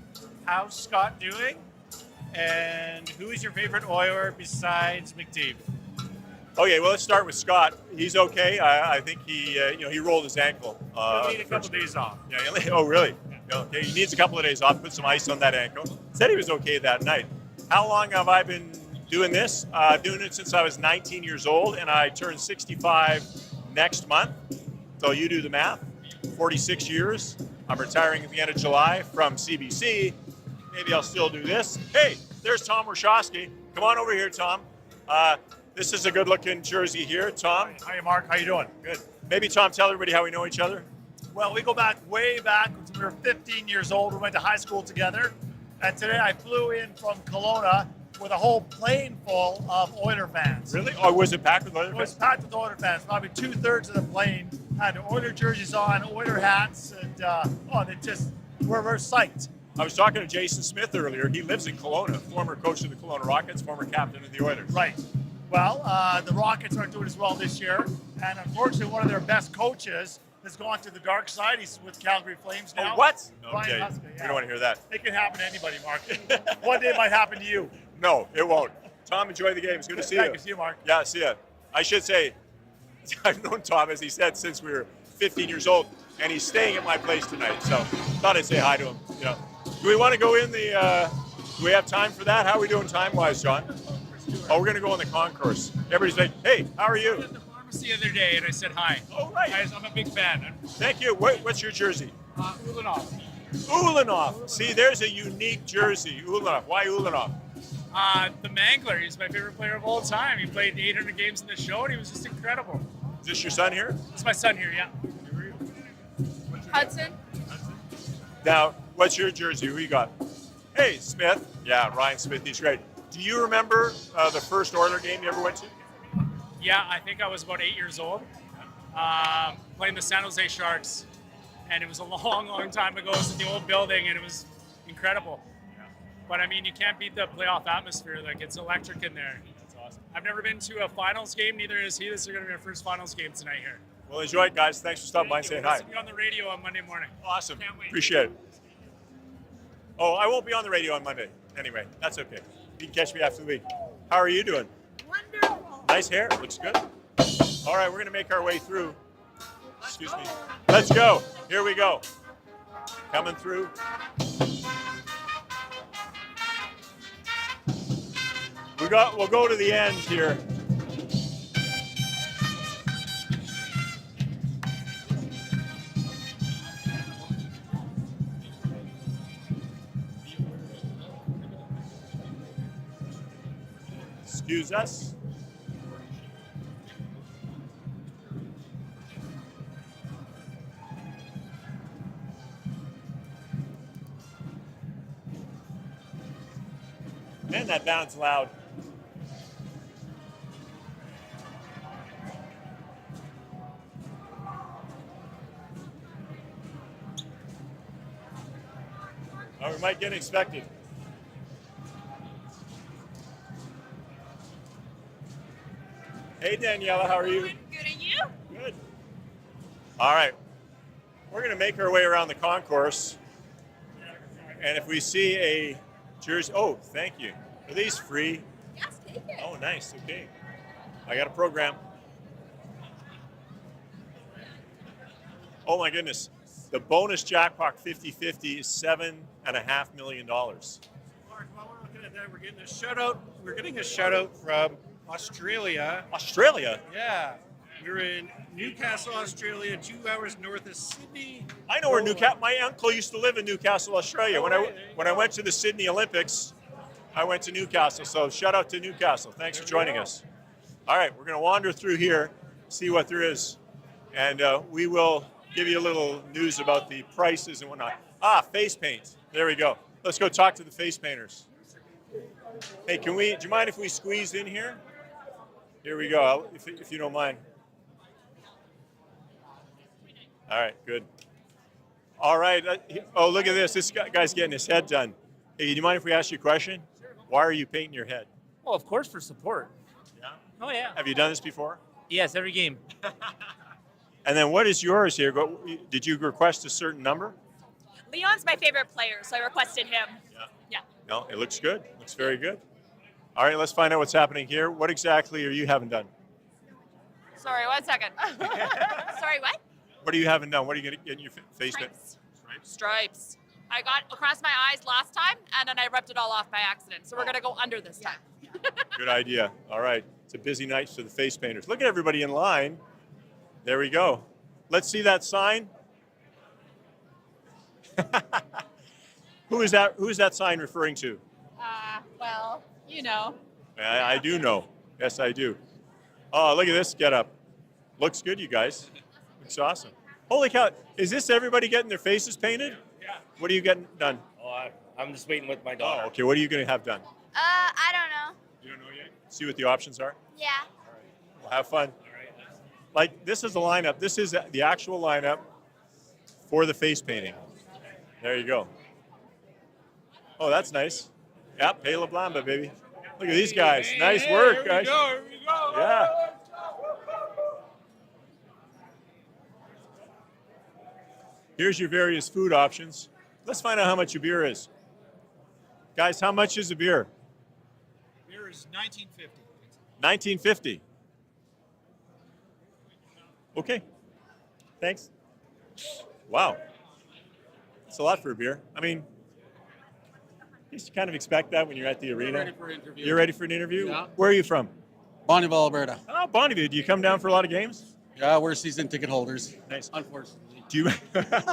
how's Scott doing? And who is your favorite Oiler besides McDavid? Okay, well, let's start with Scott. He's okay. I think he rolled his ankle. He'll need a couple days off. Yeah. Oh, really? Yeah. Okay. He needs a couple of days off. Put some ice on that ankle. Said he was okay that night. How long have I been doing this? Doing it since I was 19 years old, and I turned 65 next month. So you do the math. 46 years. I'm retiring at the end of July from CBC. Maybe I'll still do this. Hey, there's Tom Warshawski. Come on over here, Tom. This is a good-looking jersey here, Tom. Hi, Mark. How you doing? Good. Maybe, Tom, tell everybody how we know each other. Well, we go back way back when we were 15 years old. We went to high school together. And today I flew in from Kelowna with a whole plane full of Oiler fans. Really? Or was it packed with Oiler fans? It was packed with Oiler fans. Probably 2/3 of the plane had Oiler jerseys on, Oiler hats, and they just we're psyched. I was talking to Jason Smith earlier. He lives in Kelowna, former coach of the Kelowna Rockets, former captain of the Oilers. Right. Well, the Rockets aren't doing as well this year, and unfortunately, one of their best coaches has gone to the dark side. He's with Calgary Flames now. Oh, what? Brian Okay. Huska, We don't want to hear that. It can happen to anybody, Mark. One day it might happen to you. No, it won't. Tom, enjoy the game. It's good to see you. Thank you. See you, Mark. Yeah, see you. I should say, I've known Tom, as he said, since we were 15 years old, and he's staying at my place tonight. So thought I'd say hi to him. Do we want to go in the? Do we have time for that? How are we doing time-wise, John? Oh, we're going to go in the concourse. Everybody's like, hey, how are you? I was at the pharmacy the other day and I said hi. Oh, right. I'm a big fan. Thank you. What's your jersey? Ulanov. Ulanov. See, there's a unique jersey. Ulanov. Why Ulanov? The Mangler. He's my favorite player of all time. He played 800 games in the show and he was just incredible. Is this your son here? It's my son here, yeah. Hudson. Now, what's your jersey? Who you got? Hey, Smith. Yeah, Ryan Smith. He's great. Do you remember the first Oiler game you ever went to? Yeah, I think I was about 8 years old, playing the San Jose Sharks, and it was a long, long time ago. It was in the old building, and it was incredible. But I mean, you can't beat the playoff atmosphere. Like, it's electric in there. That's awesome. I've never been to a finals game. Neither has he. This is going to be our first finals game tonight here. Well, enjoy it, guys. Thanks for stopping by and saying hi. We'll see you on the radio on Monday morning. Awesome. Can't wait. Appreciate it. Oh, I won't be on the radio on Monday. Anyway, that's okay. You can catch me after the week. How are you doing? Wonderful. Nice hair. Looks good. All right, we're going to make our way through. Excuse me. Let's go. Here we go. Coming through. We'll go to the end here. Excuse us. Man, that band's loud. Oh, we might get expected. Hey, Daniela, how are you? Good, and you? Good. All right. We're going to make our way around the concourse. And if we see a jersey, oh, thank you. Are these free? Yes, take it. Oh, nice. Okay. I got a program. Oh, my goodness. The bonus jackpot 50-50 is $7.5 million. Mark, while we're looking at that, we're getting a shout out. We're getting a shout out from Australia. Australia? Yeah. We're in Newcastle, Australia, 2 hours north of Sydney. I know where Newcastle. My uncle used to live in Newcastle, Australia. When I went to the Sydney Olympics, I went to Newcastle. So shout out to Newcastle. Thanks for joining us. All right, we're going to wander through here, see what there is, and we will give you a little news about the prices and whatnot. Face paint. There we go. Let's go talk to the face painters. Hey, do you mind if we squeeze in here? Here we go, if you don't mind. All right, good. All right. Oh, look at this. This guy's getting his head done. Hey, do you mind if we ask you a question? Sure. Why are you painting your head? Well, of course, for support. Yeah? Oh, yeah. Have you done this before? Yes, every game. And then what is yours here? Did you request a certain number? Leon's my favorite player, so I requested him. Yeah. No, it looks good. Looks very good. All right, let's find out what's happening here. What exactly are you having done? Sorry, 1 second. Sorry, what? What are you having done? What are you going to get in your face? Stripes. I got across my eyes last time, and then I ripped it all off by accident. So we're going to go under this time. Good idea. All right. It's a busy night for the face painters. Look at everybody in line. There we go. Let's see that sign. Who is that sign referring to? Well, you know. I do know. Yes, I do. Oh, look at this getup. Looks good, you guys. Looks awesome. Holy cow. Is this everybody getting their faces painted? Yeah. What are you getting done? Oh, I'm just waiting with my daughter. Oh, okay. What are you going to have done? I don't know. You don't know yet? See what the options are? Yeah. Well, have fun. Like, this is the lineup. This is the actual lineup for the face painting. There you go. Oh, that's nice. Yep, Pela Blamba, baby. Look at these guys. Nice work, guys. Here we go. Yeah. Here's your various food options. Let's find out how much your beer is. Guys, how much is a beer? Beer is $19.50. $19.50. Okay. Thanks. Wow. That's a lot for a beer. I mean, you kind of expect that when you're at the arena. Ready for an interview. You're ready for an interview? Yeah. Where are you from? Bonneville, Alberta. Oh, Bonneville. Do you come down for a lot of games? Yeah, we're season ticket holders. Nice. Unfortunately. Do you?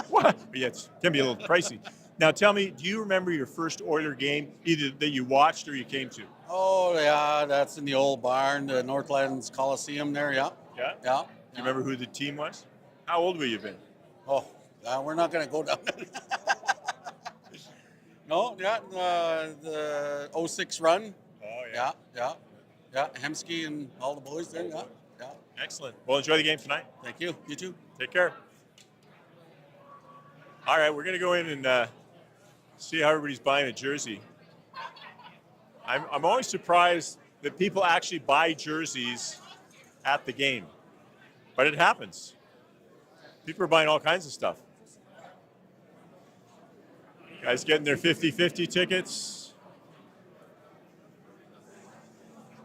What? Yeah, it can be a little pricey. Now, tell me, do you remember your first Oiler game, either that you watched or you came to? Oh, yeah, that's in the old barn, the Northlands Coliseum there, yeah. Yeah? Yeah. Do you remember who the team was? How old were you been? Oh, we're not going to go down. No, yeah, the 06 run. Oh, yeah. Yeah. Hemsky and all the boys there, yeah. Excellent. Well, enjoy the game tonight. Thank you. You too. Take care. All right, we're going to go in and see how everybody's buying a jersey. I'm always surprised that people actually buy jerseys at the game, but it happens. People are buying all kinds of stuff. Guys getting their 50-50 tickets.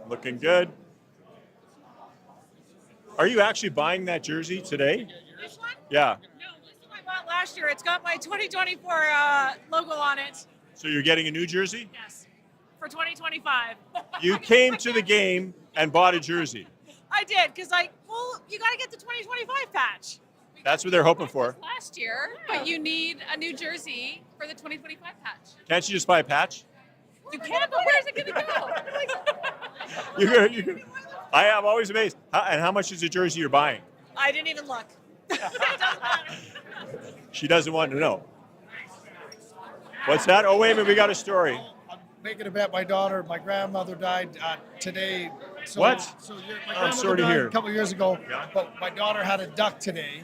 Looking good. Are you actually buying that jersey today? This one? Yeah. No, this is what I bought last year. It's got my 2024 logo on it. So you're getting a new jersey? Yes. For 2025. You came to the game and bought a jersey. I did, because you got to get the 2025 patch. That's what they're hoping for. Last year, but you need a new jersey for the 2025 patch. Can't you just buy a patch? You can, but where's it going to go? I'm always amazed. And how much is the jersey you're buying? I didn't even look. It doesn't matter. She doesn't want to know. What's that? Oh, wait a minute. We got a story. Making a bet. My grandmother died today. So, What? So I'm sorry to hear. A couple years ago, Yeah. but my daughter had a duck today.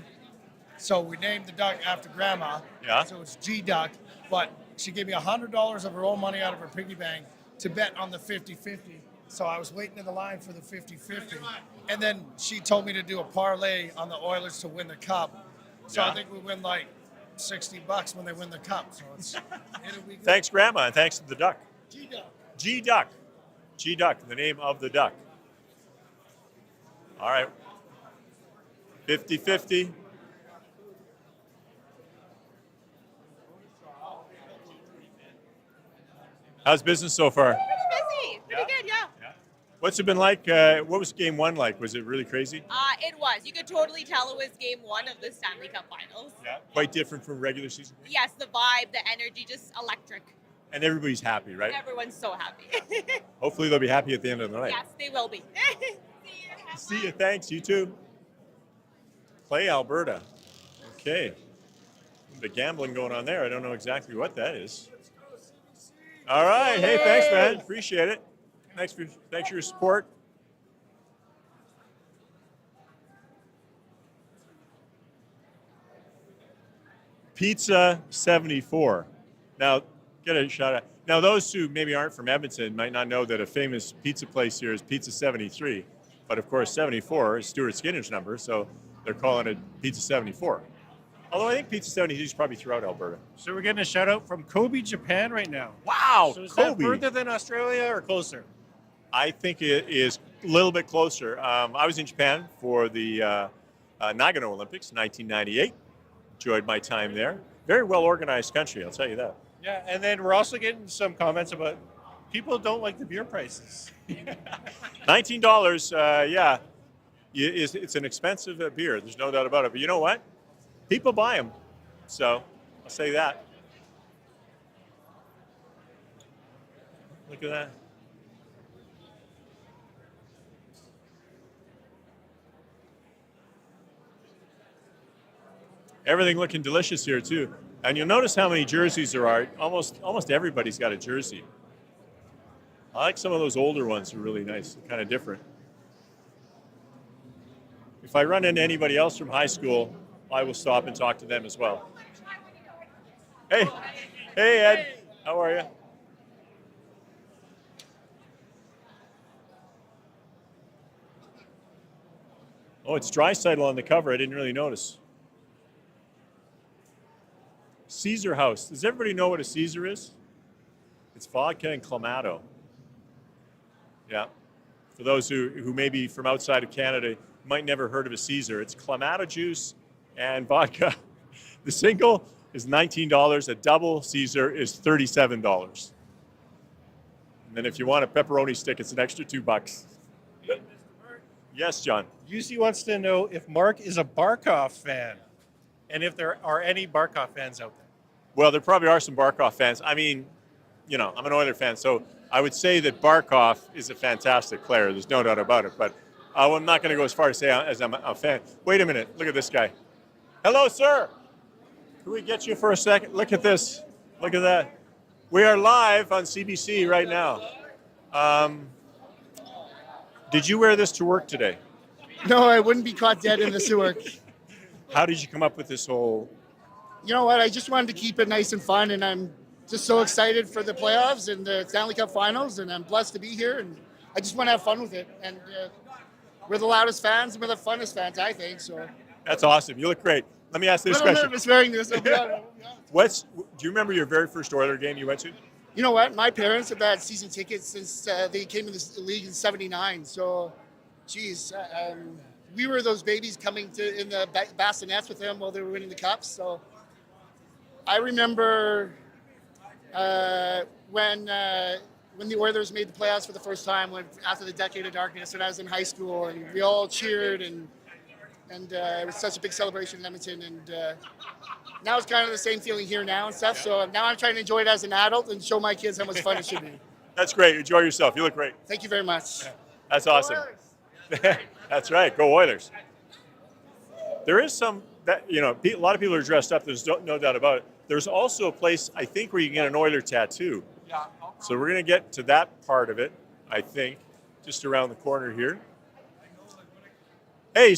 So we named the duck after Grandma. Yeah. So it's G Duck. But she gave me $100 of her own money out of her piggy bank to bet on the 50-50. So I was waiting in the line for the 50-50. And then she told me to do a parlay on the Oilers to win the cup. So Yeah. I think we win like $60 when they win the cup. So it's it'll be good. Thanks, Grandma, and thanks to the duck. G-Duck. G-Duck. G-Duck, the name of the duck. All right. 50-50. How's business so far? Busy. Pretty good, yeah. What's it been like? What was game one like? Was it really crazy? It was. You could totally tell it was game one of the Stanley Cup Finals. Yeah. Quite different from regular season? Yes, the vibe, the energy, just electric. And everybody's happy, right? Everyone's so happy. Hopefully they'll be happy at the end of the night. Yes, they will be. See you. Thanks. You too. Clay, Alberta. Okay. The gambling going on there. I don't know exactly what that is. All right. Hey, thanks, man. Appreciate it. Thanks for your support. Pizza 74. Now, get a shout out. Now, those who maybe aren't from Edmonton might not know that a famous pizza place here is Pizza 73. But of course, 74 is Stuart Skinner's number, so they're calling it Pizza 74. Although I think Pizza 73 is probably throughout Alberta. So we're getting a shout out from Kobe, Japan right now. Wow, So is Kobe. that further than Australia or closer? I think it is a little bit closer. I was in Japan for the Nagano Olympics, 1998. Enjoyed my time there. Very well organized country, I'll tell you that. Yeah, and then we're also getting some comments about people don't like the beer prices. $19, yeah, it's an expensive beer. There's no doubt about it. But you know what? People buy them, so I'll say that. Look at that. Everything looking delicious here too. And you'll notice how many jerseys there are. Almost everybody's got a jersey. I like some of those older ones. They're really nice, kind of different. If I run into anybody else from high school, I will stop and talk to them as well. Hey, Ed, how are you? Oh, it's Draisaitl on the cover. I didn't really notice. Caesar House. Does everybody know what a Caesar is? It's vodka and Clamato. Yeah. For those who may be from outside of Canada, might never heard of a Caesar. It's Clamato juice and vodka. The single is $19. A double Caesar is $37. And then if you want a pepperoni stick, it's an extra $2. Yes, John. UC wants to know if Mark is a Barkov fan and if there are any Barkov fans out there. Well, there probably are some Barkov fans. I mean, you know, I'm an Oiler fan, so I would say that Barkov is a fantastic player. There's no doubt about it. But I'm not going to go as far to say as I'm a fan. Wait a minute. Look at this guy. Hello, sir. Can we get you for a second? Look at this. Look at that. We are live on CBC right now. Did you wear this to work today? No, I wouldn't be caught dead in the sewer. How did you come up with this whole... You know what? I just wanted to keep it nice and fun, and I'm just so excited for the playoffs and the Stanley Cup Finals, and I'm blessed to be here, and I just want to have fun with it. And we're the loudest fans, and we're the funnest fans, I think. So That's awesome. You look great. Let me ask this A little question. nervous wearing this. I'll be honest. Do you remember your very first Oiler game you went to? You know what? My parents have had season tickets since they came in the league in '79. So, geez, we were those babies coming in the bassinets with them while they were winning the cups. So, I remember when the Oilers made the playoffs for the first time, after the decade of darkness, when I was in high school, and we all cheered, and it was such a big celebration in Edmonton. And now it's kind of the same feeling here now and stuff. So now I'm trying to enjoy it as an adult and show my kids how much fun it should be. That's great. Enjoy yourself. You look great. Thank you very much. That's awesome. That's right. Go Oilers. There is some that a lot of people are dressed up. There's no doubt about it. There's also a place I think where you can get an Oiler tattoo. Yeah. So we're going to get to that part of it, I think, just around the corner here. Hey,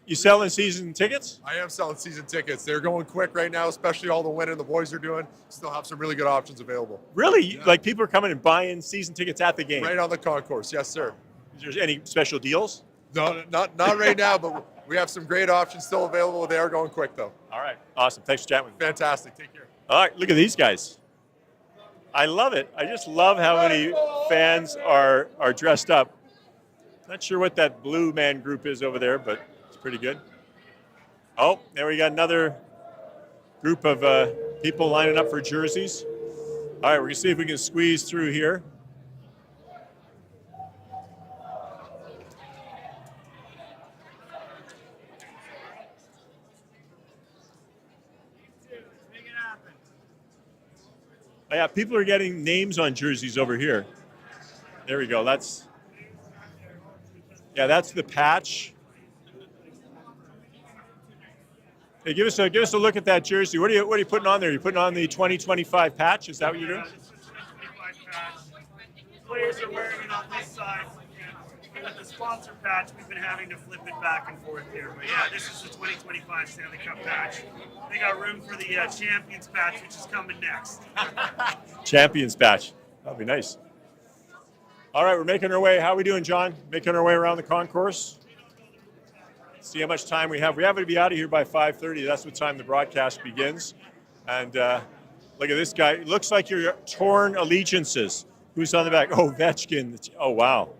you selling season tickets? I am selling season tickets. They're going quick right now, especially all the winning the boys are doing. Still have some really good options available. Really? Yeah. Like people are coming and buying season tickets at the game? Right on the concourse, yes, sir. Is there any special deals? No, not right now, but we have some great options still available. They are going quick, though. All right. Awesome. Thanks for chatting with me. Fantastic. Take care. All right. Look at these guys. I love it. I just love how many fans are dressed up. Not sure what that blue man group is over there, but it's pretty good. Oh, there we got another group of people lining up for jerseys. All right, we're going to see if we can squeeze through here. Oh, yeah, people are getting names on jerseys over here. There we go. That's the patch. Hey, give us a look at that jersey. What are you putting on there? You're putting on the 2025 patch. Is that what you're doing? Players are wearing it on this side. With the sponsor patch, we've been having to flip it back and forth here. But yeah, this is the 2025 Stanley Cup patch. They got room for the Champions patch, which is coming next. Champions patch. That'll be nice. All right, we're making our way. How are we doing, John? Making our way around the concourse. See how much time we have. We have to be out of here by 5:30. That's what time the broadcast begins. And look at this guy. It looks like your torn allegiances. Who's on the back? Oh, Ovechkin. Oh, wow.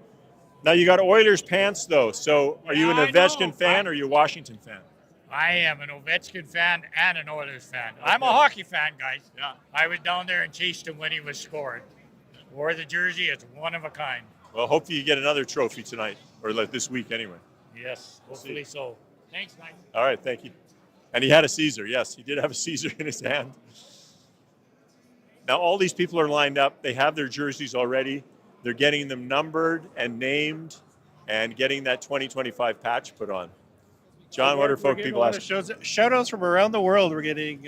Now you got Oilers pants, though. So are you an Ovechkin fan or are you a Washington fan? I am an Ovechkin fan and an Oilers fan. I'm a hockey fan, guys. Yeah. I was down there and chased him when he was scored. Wore the jersey. It's one of a kind. Well, hopefully you get another trophy tonight, or like this week anyway. Yes, hopefully so. Thanks, Mike. All right, thank you. And he had a Caesar. Yes, he did have a Caesar in his hand. Now all these people are lined up. They have their jerseys already. They're getting them numbered and named and getting that 2025 patch put on. John, what are people asking? Shout outs from around the world. We're getting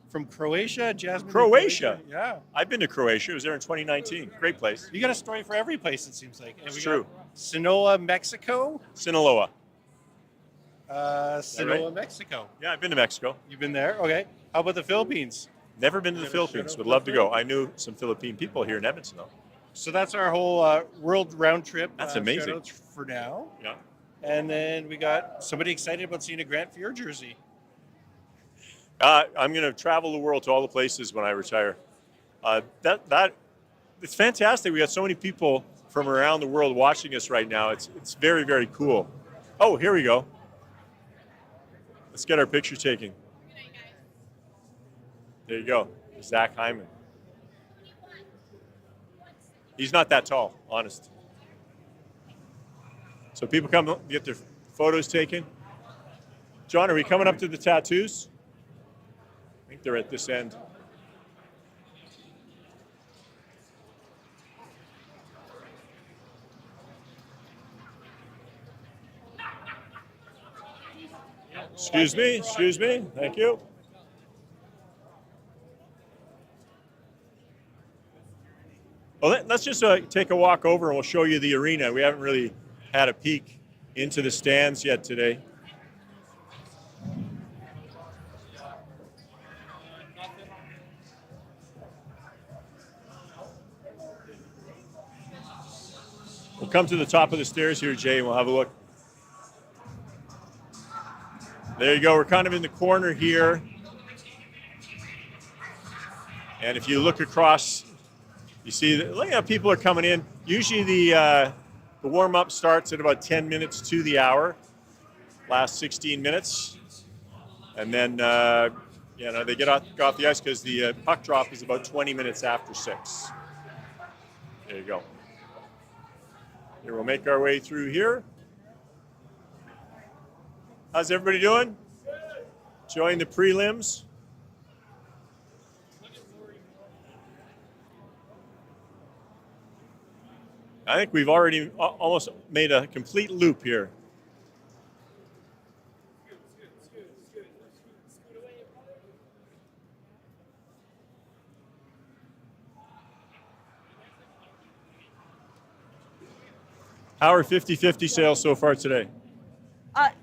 from Croatia, Jasmine. Croatia? Yeah. I've been to Croatia. I was there in 2019. Great place. You got a story for every place, it seems like. It's true. Sinaloa, Mexico. Sinaloa. Sinaloa, right? Mexico. Yeah, I've been to Mexico. You've been there? Okay. How about the Philippines? Never been to the Philippines. Would love to go. I knew some Philippine people here in Edmonton, though. So that's our whole world round trip. That's amazing. Shout-outs for now. Yeah. And then we got somebody excited about seeing a Grant Fuhr jersey. I'm going to travel the world to all the places when I retire. It's fantastic. We got so many people from around the world watching us right now. It's very, very cool. Oh, here we go. Let's get our picture taken. There you go. Zach Hyman. He's not that tall, honest. So people come get their photos taken. John, are we coming up to the tattoos? I think they're at this end. Excuse me, thank you. Well, let's just take a walk over and we'll show you the arena. We haven't really had a peek into the stands yet today. We'll come to the top of the stairs here, Jay, and we'll have a look. There you go. We're kind of in the corner here. And if you look across, you see that people are coming in. Usually the warm-up starts at about 10 minutes to the hour, last 16 minutes. And then, they get off the ice because the puck drop is about 20 minutes after 6. There you go. Here, we'll make our way through here. How's everybody doing? Enjoying the prelims? I think we've already almost made a complete loop here. How are 50-50 sales so far today?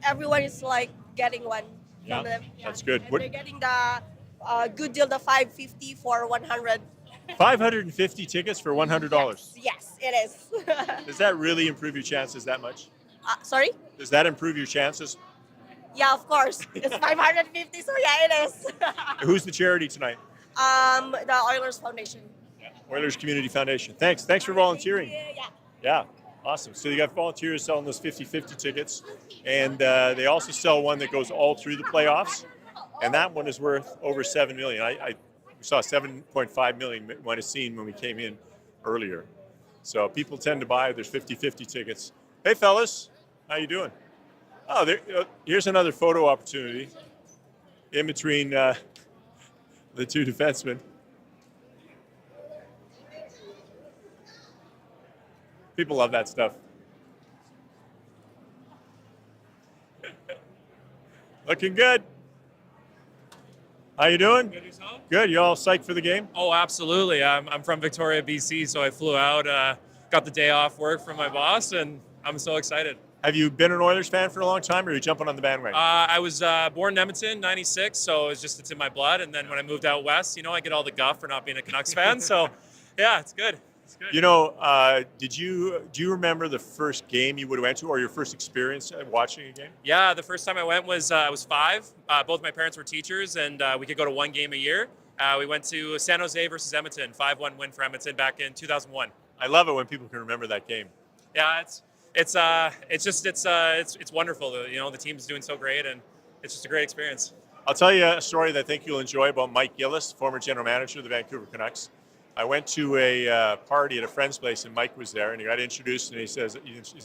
Everyone is like getting one Yeah, from them. that's good. And What- they're getting the good deal, the 550 for 100. 550 tickets for $100. Yes, it is. Does that really improve your chances that much? Sorry? Does that improve your chances? Yeah, of course. It's 550, so yeah, it is. Who's the charity tonight? The Oilers Foundation. Oilers Community Foundation. Thanks for volunteering. Yeah. Yeah, awesome. So you got volunteers selling those 50-50 tickets, and they also sell one that goes all through the playoffs, and that one is worth over $7 million. I saw $7.5 million might have seen when we came in earlier. So people tend to buy. There's 50-50 tickets. Hey, fellas, how you doing? Oh, here's another photo opportunity in between the two defensemen. People love that stuff. Looking good. How you doing? Good, yourself? Good. You all psyched for the game? Oh, absolutely. I'm from Victoria, BC, so I flew out, got the day off work from my boss, and I'm so excited. Have you been an Oilers fan for a long time, or are you jumping on the bandwagon? I was born in Edmonton, 96, so it's in my blood. And then when I moved out west, I get all the guff for not being a Canucks fan. So, yeah, it's good. It's good. Do you remember the first game you would have went to, or your first experience watching a game? Yeah, the first time I went was I was 5. Both my parents were teachers, and we could go to one game a year. We went to San Jose versus Edmonton, 5-1 win for Edmonton back in 2001. I love it when people can remember that game. Yeah, it's wonderful. The team's doing so great, and it's just a great experience. I'll tell you a story that I think you'll enjoy about Mike Gillis, former general manager of the Vancouver Canucks. I went to a party at a friend's place, and Mike was there, and he got introduced, and he says,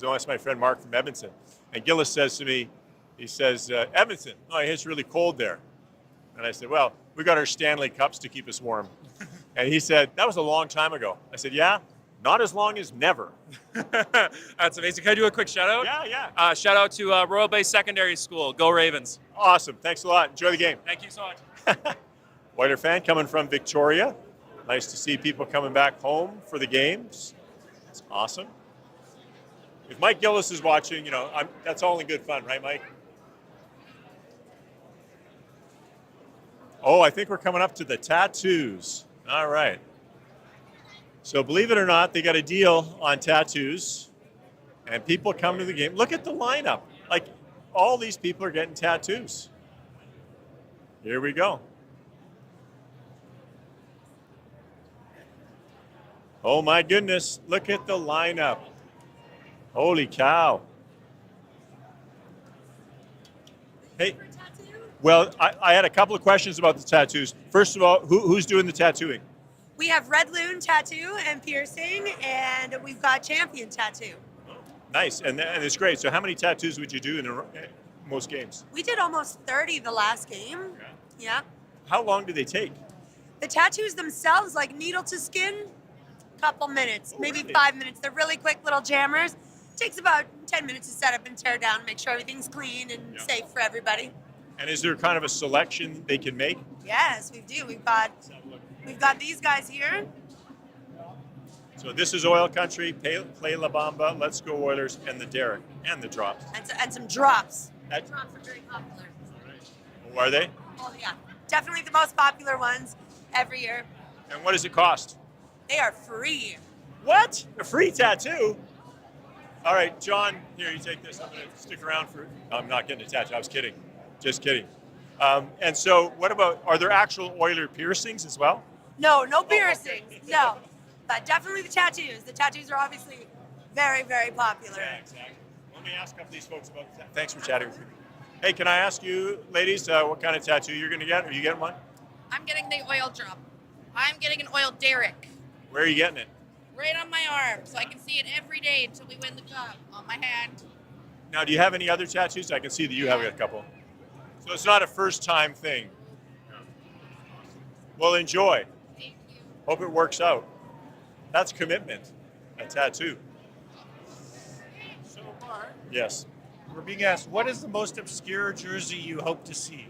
"Oh, that's my friend Mark from Edmonton." And Gillis says to me, he says, "Edmonton, oh, it's really cold there." And I said, "Well, we got our Stanley Cups to keep us warm." And he said, "That was a long time ago." I said, "Yeah, not as long as never." That's amazing. Can I do a quick shout out? Yeah. Shout out to Royal Bay Secondary School. Go Ravens. Awesome. Thanks a lot. Enjoy the game. Thank you so much. Oiler fan coming from Victoria. Nice to see people coming back home for the games. It's awesome. If Mike Gillis is watching, that's all in good fun, right, Mike? Oh, I think we're coming up to the tattoos. All right. So believe it or not, they got a deal on tattoos, and people come to the game. Look at the lineup. Like, all these people are getting tattoos. Here we go. Oh my goodness, look at the lineup. Holy cow. Hey, well, I had a couple of questions about the tattoos. First of all, who's doing the tattooing? We have Red Loon Tattoo and Piercing, and we've got Champion Tattoo. Nice, and it's great. So how many tattoos would you do in most games? We did almost 30 the last game. Yeah. How long do they take? The tattoos themselves, like needle to skin, couple minutes, maybe 5 minutes. They're really quick little jammers. Takes about 10 minutes to set up and tear down, make sure everything's clean and safe for everybody. And is there kind of a selection they can make? Yes, we do. We've got these guys here. So this is Oil Country, Play La Bamba, Let's Go Oilers, and the Derrick, and the drops. And some drops. That- Drops are very popular. Oh, are they? Oh yeah, definitely the most popular ones every year. And what does it cost? They are free. What? A free tattoo? All right, John, here, you take this. I'm going to stick around for... I'm not getting a tattoo. I was kidding. Just kidding. And so what about, are there actual Oiler piercings as well? No, no piercings. No, but definitely the tattoos. The tattoos are obviously very, very popular. Yeah, exactly. Let me ask a couple of these folks about that. Thanks for chatting with me. Hey, can I ask you, ladies, what kind of tattoo you're going to get? Are you getting one? I'm getting the oil drop. I'm getting an oil derrick Where are you getting it? right on my arm so I can see it every day until we win the cup. On my hand. Now, do you have any other tattoos? I can see that you have a couple. So it's not a first-time thing. Well, enjoy. Thank you. Hope it works out. That's commitment, a tattoo. So, Mark, Yes. we're being asked, what is the most obscure jersey you hope to see?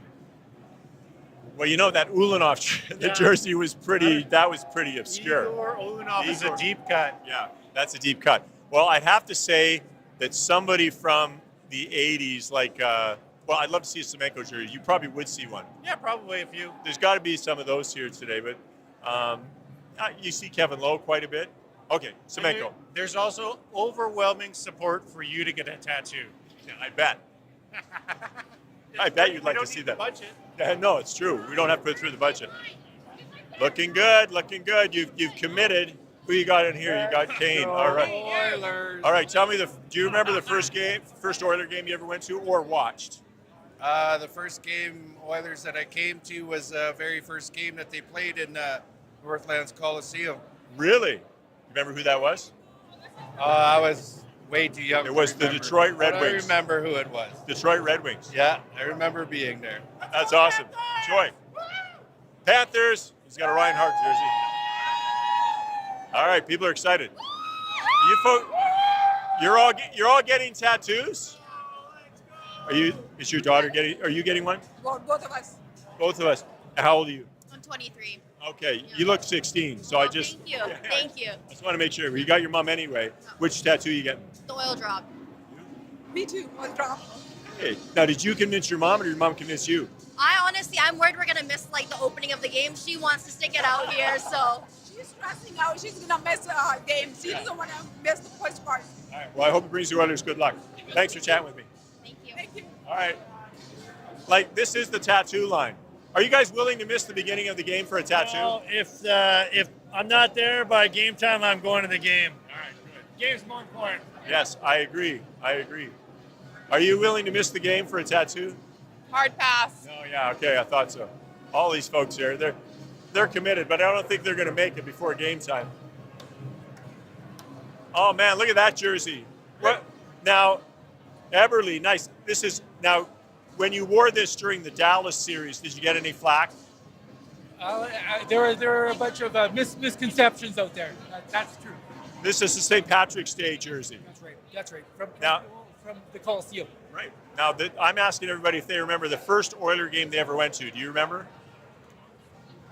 Well, you know, that Ulanov, the Yeah. jersey was pretty, that was pretty obscure. Igor Ulanov is a Igor. deep cut. Yeah, that's a deep cut. Well, I'd have to say that somebody from the 80s, like, well, I'd love to see a Semenko jersey. You probably would see one. Yeah, probably a few. There's got to be some of those here today, but you see Kevin Lowe quite a bit. Okay, Semenko. There's also overwhelming support for you to get a tattoo. Yeah, I bet. I bet you'd like to see that. Budget. Yeah, no, it's true. We don't have to put it through the budget. Looking good, looking good. You've committed. Who you got in here? You got Kane. All right. Oilers. All right. Tell me do you remember the first Oiler game you ever went to or watched? The first game Oilers that I came to was the very first game that they played in Northlands Coliseum. Really? You remember who that was? I was way too young. It was the Detroit Red I Wings. remember who it was. Detroit Red Wings. Yeah, I remember being there. That's awesome. Enjoy. Panthers. He's got a Ryan Hart jersey. All right, people are excited. You folks, you're all getting tattoos? Is your daughter getting, are you getting one? Both of us. Both of us. How old are you? I'm 23. Okay, you look 16. So I just Thank you. Thank you. I just want to make sure. You got your mom anyway. Which tattoo you getting? The oil drop. Me too. Oil drop. Hey, now did you convince your mom or did your mom convince you? I'm worried we're gonna miss like the opening of the game. She wants to stick it out here, so. She's stressing out. She's gonna miss the game. She doesn't want to miss the first part. All right. Well, I hope it brings you Oilers good luck. Thanks for chatting with me. Thank you. Thank you. All right. Like, this is the tattoo line. Are you guys willing to miss the beginning of the game for a tattoo? Well, if I'm not there by game time, I'm going to the game. All right, good. Game's more important. Yes, I agree. I agree. Are you willing to miss the game for a tattoo? Hard pass. No, yeah, okay, I thought so. All these folks here, they're committed, but I don't think they're going to make it before game time. Oh man, look at that jersey. What? Now, Eberle, nice. This is now. When you wore this during the Dallas series, did you get any flack? There are a bunch of misconceptions out there. That's true. This is the St. Patrick's Day jersey. That's right. That's right. From the Coliseum. Right. Now, I'm asking everybody if they remember the first Oiler game they ever went to. Do you remember?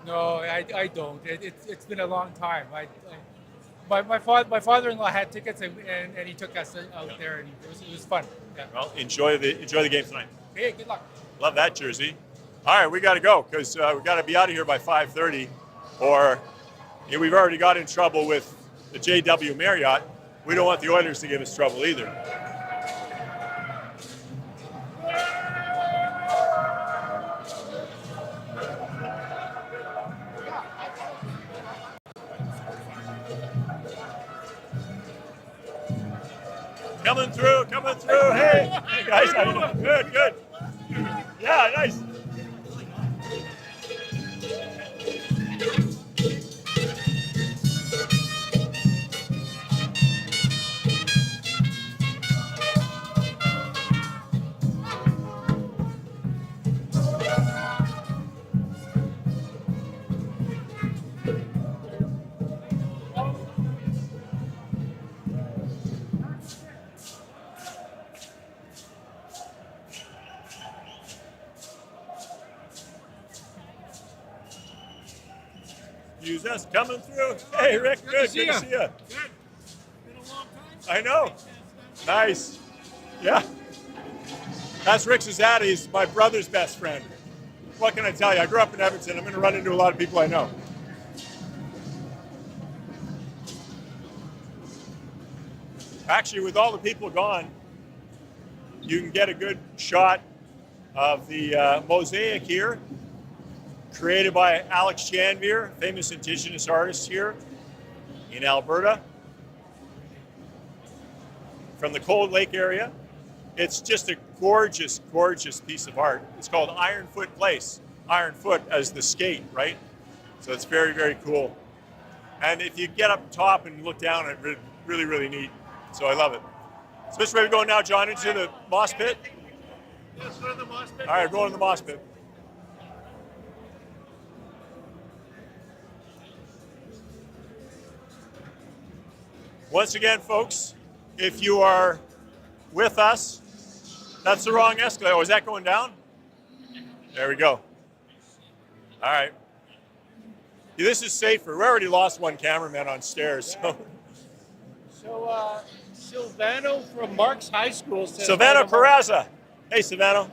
No, I don't. It's been a long time. My father-in-law had tickets and he took us out there and it was fun. Yeah. Well, enjoy the game tonight. Hey, good luck. Love that jersey. All right, we got to go because we got to be out of here by 5:30, or we've already got in trouble with the JW Marriott. We don't want the Oilers to give us trouble either. Coming through. Hey guys, how you doing? Good. Yeah, nice. Use us coming through. Hey, Rick, good to see you. Good. Been a long time. I know. Nice. Yeah. That's Rick Zazada. He's my brother's best friend. What can I tell you? I grew up in Edmonton. I'm going to run into a lot of people I know. Actually, with all the people gone, you can get a good shot of the mosaic here, created by Alex Janvier, famous Indigenous artist here in Alberta, from the Cold Lake area. It's just a gorgeous, gorgeous piece of art. It's called Ironfoot Place. Ironfoot as the skate, right? So it's very, very cool. And if you get up top and look down, it's really, really neat. So I love it. So which way are we going now, John? Into the moss pit? Let's go to the moss pit. All right, going to the moss pit. Once again, folks, if you are with us, that's the wrong escalator. Oh, is that going down? There we go. All right. Yeah, this is safer. We already lost one cameraman on stairs. So Silvano from Mark's High School says... Savannah Peraza. Hey, Savannah.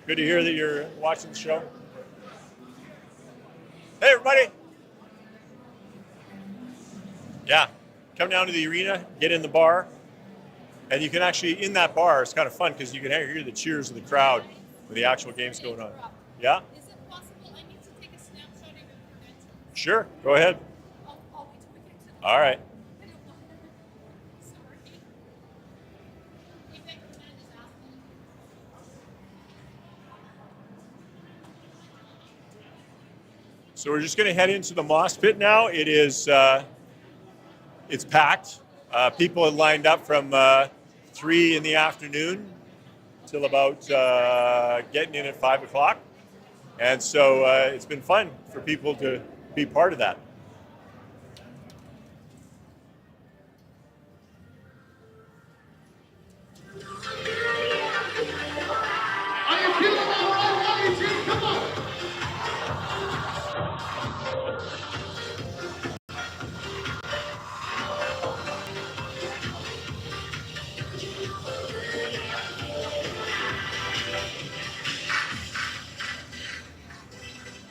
Good to hear that you're watching the show. Hey, everybody. Yeah. Come down to the arena, get in the bar, and you can actually, in that bar, it's kind of fun because you can hear the cheers of the crowd when the actual game's going on. Yeah? Is it possible I need to take a snapshot of your credentials? Sure, go ahead. I'll wait till we get to the All right. So we're just going to head into the moss pit now. It is, it's packed. People had lined up from 3 in the afternoon till about getting in at 5 o'clock. And so it's been fun for people to be part of that.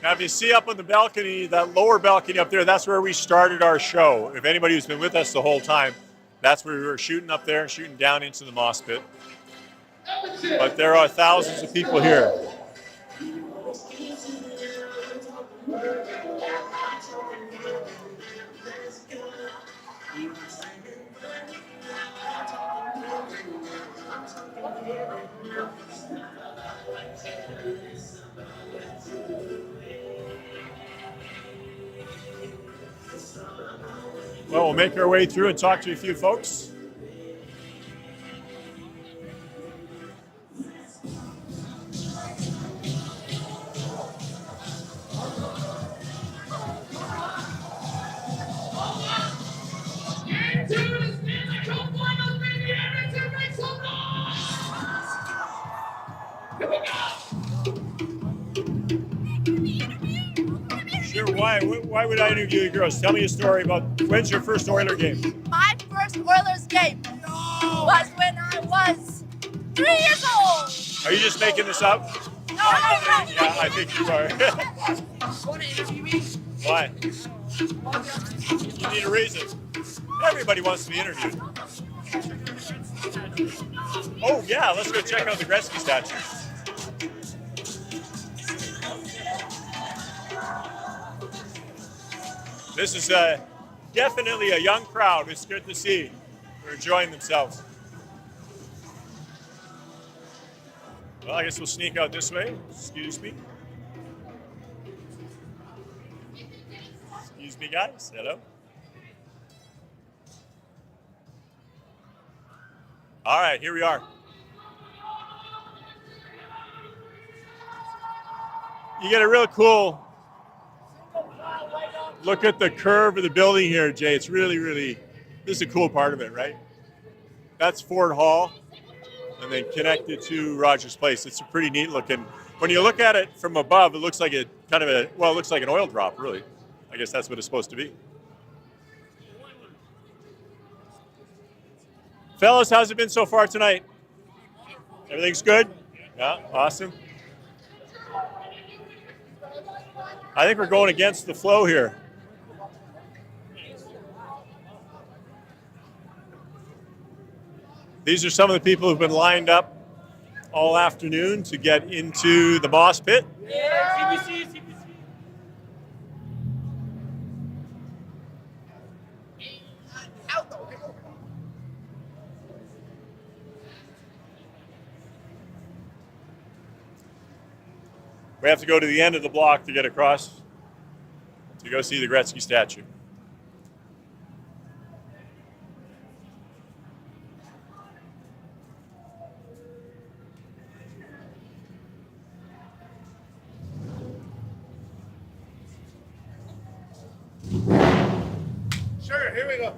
Now, if you see up on the balcony, that lower balcony up there, that's where we started our show. If anybody who's been with us the whole time, that's where we were shooting up there and shooting down into the moss pit. But there are thousands of people here. Well, we'll make our way through and talk to a few folks. Sure, why would I interview you girls? Tell me a story about when's your first Oiler game? My first Oilers game was when I was 3 years old. Are you just making this up? No. Yeah, I think you are. Why? You need a reason. Everybody wants to be interviewed. Oh yeah, let's go check out the Gretzky statue. This is definitely a young crowd. It's good to see. They're enjoying themselves. Well, I guess we'll sneak out this way. Excuse me. Excuse me, guys. Hello. All right, here we are. You get a real cool look at the curve of the building here, Jay. It's really, really, this is a cool part of it, right? That's Fort Hall, and then connected to Rogers Place. It's a pretty neat looking. When you look at it from above, it looks like it looks like an oil drop, really. I guess that's what it's supposed to be. Fellas, how's it been so far tonight? Everything's good? Yeah, awesome. I think we're going against the flow here. These are some of the people who've been lined up all afternoon to get into the Moss Pit. CBC. We have to go to the end of the block to get across to go see the Gretzky statue. Sure, here we go.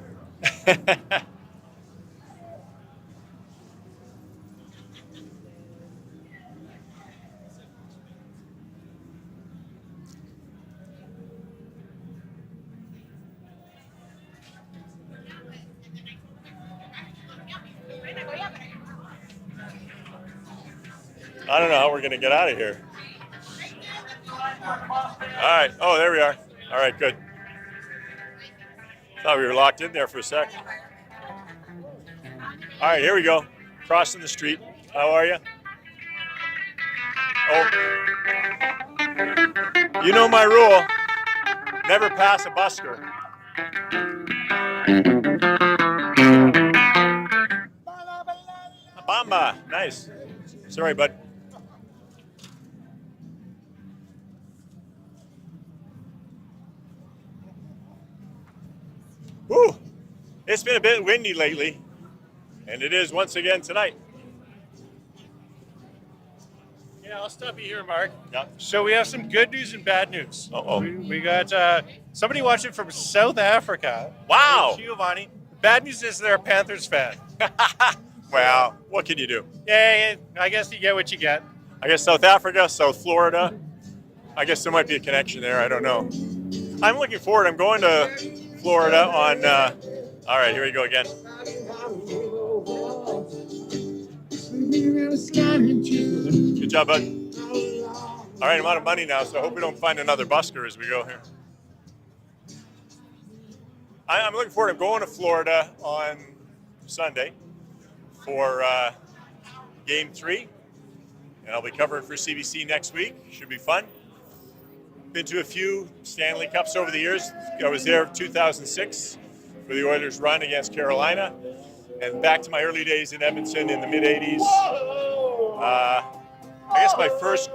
I don't know how we're going to get out of here. All right. Oh, there we are. All right, good. Thought we were locked in there for a sec. All right, here we go. Crossing the street. How are you? Oh. You know my rule. Never pass a busker. Bamba. Nice. Sorry, bud. Woo! It's been a bit windy lately, and it is once again tonight. Yeah, I'll stop you here, Mark. Yeah. So we have some good news and bad news. Uh-oh. We got somebody watching from South Africa. Wow. Giovanni. Bad news is they're a Panthers fan. Well, what can you do? Yeah, I guess you get what you get. I guess South Africa, South Florida. I guess there might be a connection there. I don't know. I'm looking forward. I'm going to Florida on, all right, here we go again. Good job, bud. All right, I'm out of money now, so I hope we don't find another busker as we go here. I'm looking forward. I'm going to Florida on Sunday for Game 3, and I'll be covering for CBC next week. Should be fun. Been to a few Stanley Cups over the years. I was there in 2006 for the Oilers' run against Carolina, and back to my early days in Edmonton in the mid-'80s. I guess my first,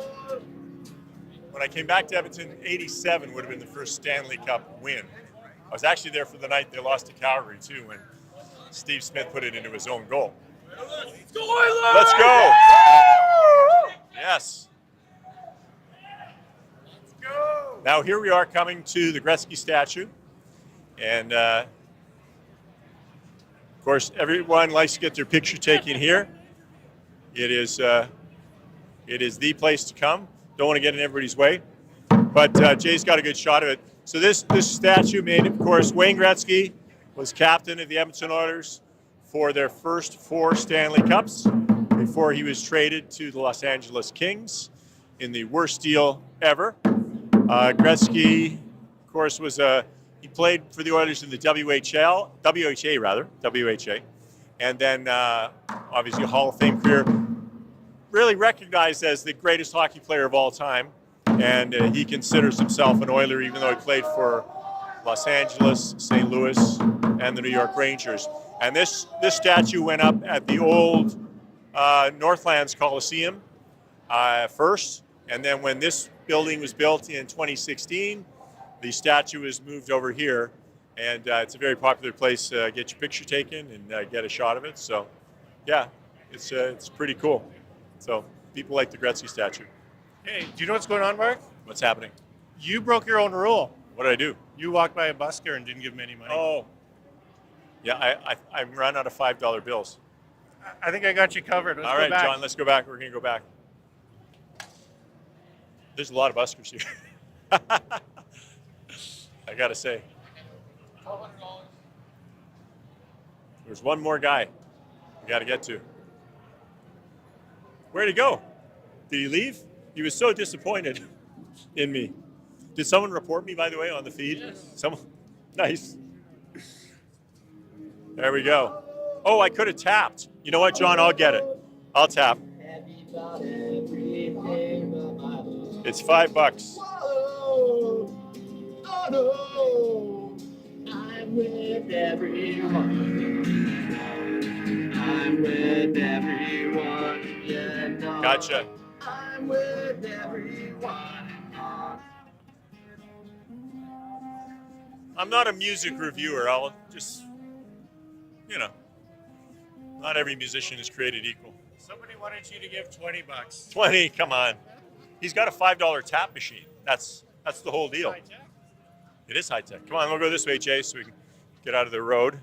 when I came back to Edmonton, '87 would have been the first Stanley Cup win. I was actually there for the night they lost to Calgary too, when Steve Smith put it into his own goal. Let's go, Oilers! Let's go! Yes. Let's go! Now here we are coming to the Gretzky statue, and of course everyone likes to get their picture taken here. It is the place to come. Don't want to get in everybody's way, but Jay's got a good shot of it. So this statue made, of course, Wayne Gretzky was captain of the Edmonton Oilers for their first 4 Stanley Cups before he was traded to the Los Angeles Kings in the worst deal ever. Gretzky, of course, he played for the Oilers in the WHA, and then obviously a Hall of Fame career. Really recognized as the greatest hockey player of all time. And he considers himself an Oiler, even though he played for Los Angeles, St. Louis, and the New York Rangers. And this statue went up at the old Northlands Coliseum first. And then when this building was built in 2016, the statue was moved over here. And it's a very popular place to get your picture taken and get a shot of it. So, yeah, it's pretty cool. So people like the Gretzky statue. Hey, do you know what's going on, Mark? What's happening? You broke your own rule. What did I do? You walked by a busker and didn't give him any money. Oh. Yeah, I ran out of $5 bills. I think I got you covered. Let's All go right, back. John, let's go back. We're going to go back. There's a lot of buskers here. I got to say. There's one more guy we got to get to. Where'd he go? Did he leave? He was so disappointed in me. Did someone report me, by the way, on the feed? Yes. Someone? Nice. There we go. Oh, I could have tapped. You know what, John? I'll get it. I'll tap. It's $5. I'm with everyone. I'm with everyone. Yeah, no. Gotcha. I'm with everyone. I'm not a music reviewer. I'll just, not every musician is created equal. Somebody wanted you to give $20. 20, come on. He's got a $5 tap machine. That's the whole deal. It is high tech. Come on, we'll go this way, Jay, so we can get out of the road.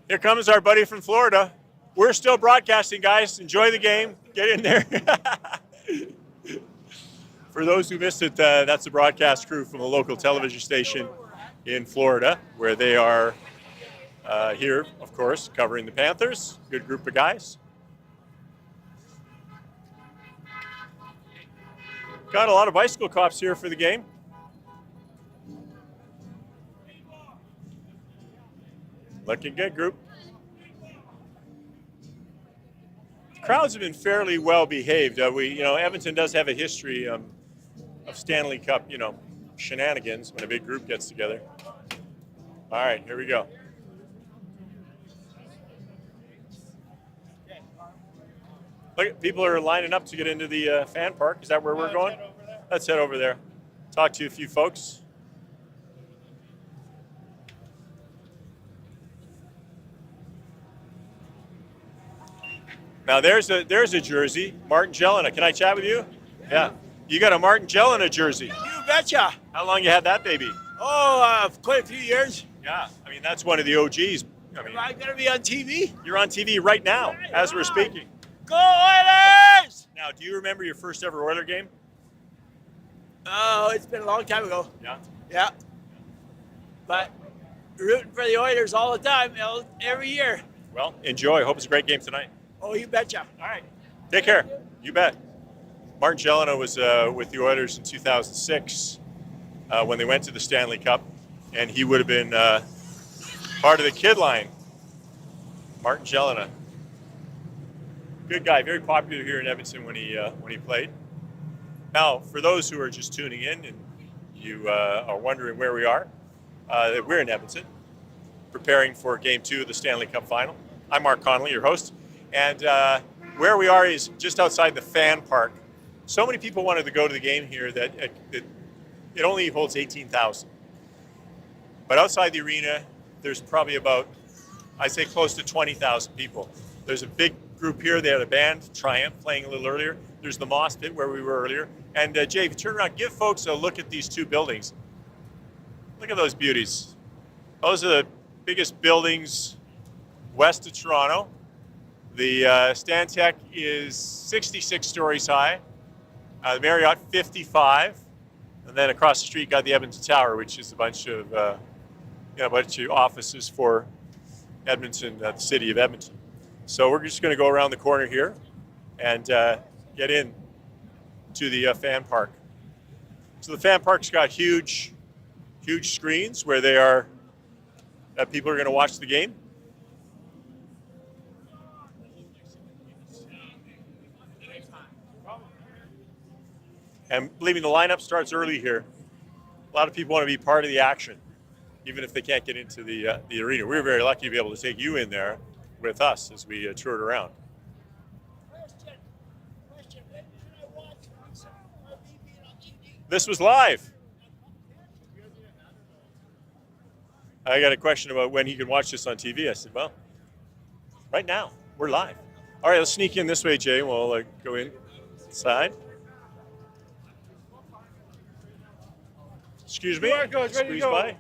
Here comes our buddy from Florida. We're still broadcasting, guys. Enjoy the game. Get in there. For those who missed it, that's the broadcast crew from a local television station in Florida, where they are here, of course, covering the Panthers. Good group of guys. Got a lot of bicycle cops here for the game. Looking good, group. Crowds have been fairly well behaved. Edmonton does have a history of Stanley Cup, shenanigans when a big group gets together. All right, here we go. Look, people are lining up to get into the fan park. Is that where we're going? Let's head over there. Talk to a few folks. Now there's a jersey, Martin Jelena. Can I chat with you? Yeah. You got a Martin Jelena jersey. You betcha. How long you had that baby? Oh, quite a few years. Yeah. I mean, that's one of the OGs. Am I going to be on TV? You're on TV right now as we're speaking. Go Oilers! Now, do you remember your first ever Oiler game? Oh, it's been a long time ago. Yeah. Yeah. But rooting for the Oilers all the time, every year. Well, enjoy. Hope it's a great game tonight. Oh, you betcha. All right. Take care. You bet. Martin Jelena was with the Oilers in 2006 when they went to the Stanley Cup, and he would have been part of the kid line. Martin Jelena. Good guy, very popular here in Edmonton when he played. Now, for those who are just tuning in and you are wondering where we are, we're in Edmonton, preparing for Game 2 of the Stanley Cup Final. I'm Mark Connolly, your host, and where we are is just outside the fan park. So many people wanted to go to the game here that it only holds 18,000. But outside the arena, there's probably about, I'd say, close to 20,000 people. There's a big group here. They had a band, Triumph, playing a little earlier. There's the Moss Pit where we were earlier. And Jay, if you turn around, give folks a look at these two buildings. Look at those beauties. Those are the biggest buildings west of Toronto. The Stantech is 66 stories high. The Marriott 55. And then across the street, you got the Edmonton Tower, which is a bunch of offices for Edmonton, the city of Edmonton. So we're just going to go around the corner here and get in to the fan park. So the fan park's got huge screens where people are going to watch the game. And believe me, the lineup starts early here. A lot of people want to be part of the action, even if they can't get into the arena. We're very lucky to be able to take you in there with us as we toured around. This was live. I got a question about when he can watch this on TV. I said, well, right now, we're live. All right, let's sneak in this way, Jay. We'll go inside. Excuse me. Squeeze by.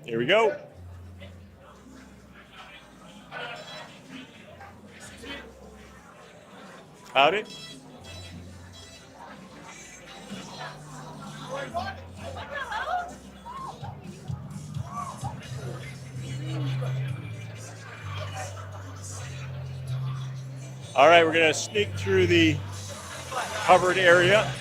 Here we go. Howdy. All right, we're going to sneak through the covered area.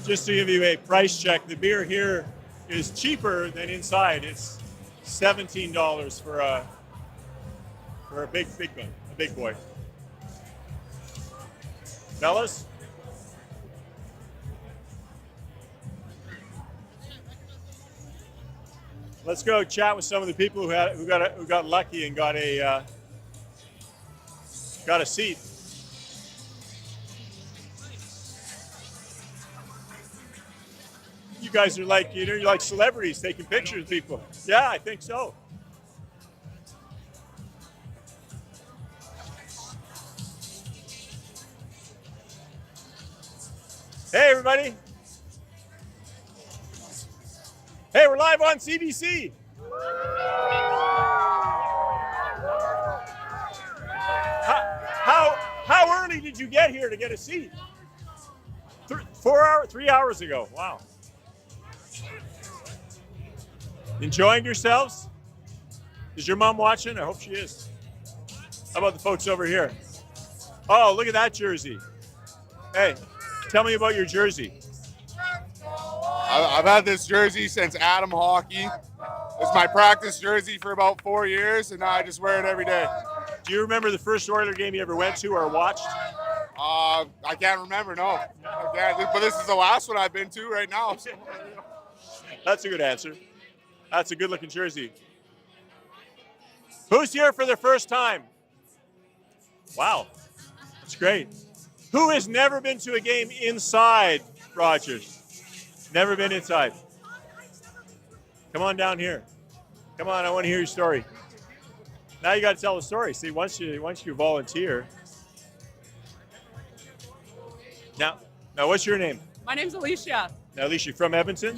Just to give you a price check, the beer here is cheaper than inside. It's $17 for a big one, a big boy. Fellas? Let's go chat with some of the people who got lucky and got a seat. You guys are like, you're like celebrities taking pictures of people. Yeah, I think so. Hey, everybody. Hey, we're live on CBC. How early did you get here to get a seat? 3 hours ago. Wow. Enjoying yourselves? Is your mom watching? I hope she is. How about the folks over here? Oh, look at that jersey. Hey, tell me about your jersey. I've had this jersey since Adam Hockey. It's my practice jersey for about 4 years, and now I just wear it every day. Do you remember the first Oiler game you ever went to or watched? I can't remember, no. But this is the last one I've been to right now. So. That's a good answer. That's a good-looking jersey. Who's here for the first time? Wow, that's great. Who has never been to a game inside Rogers? Never been inside. Come on down here. Come on, I want to hear your story. Now you got to tell the story. See, once you volunteer. Now, what's your name? My name's Alicia. Now, Alicia, you from Edmonton?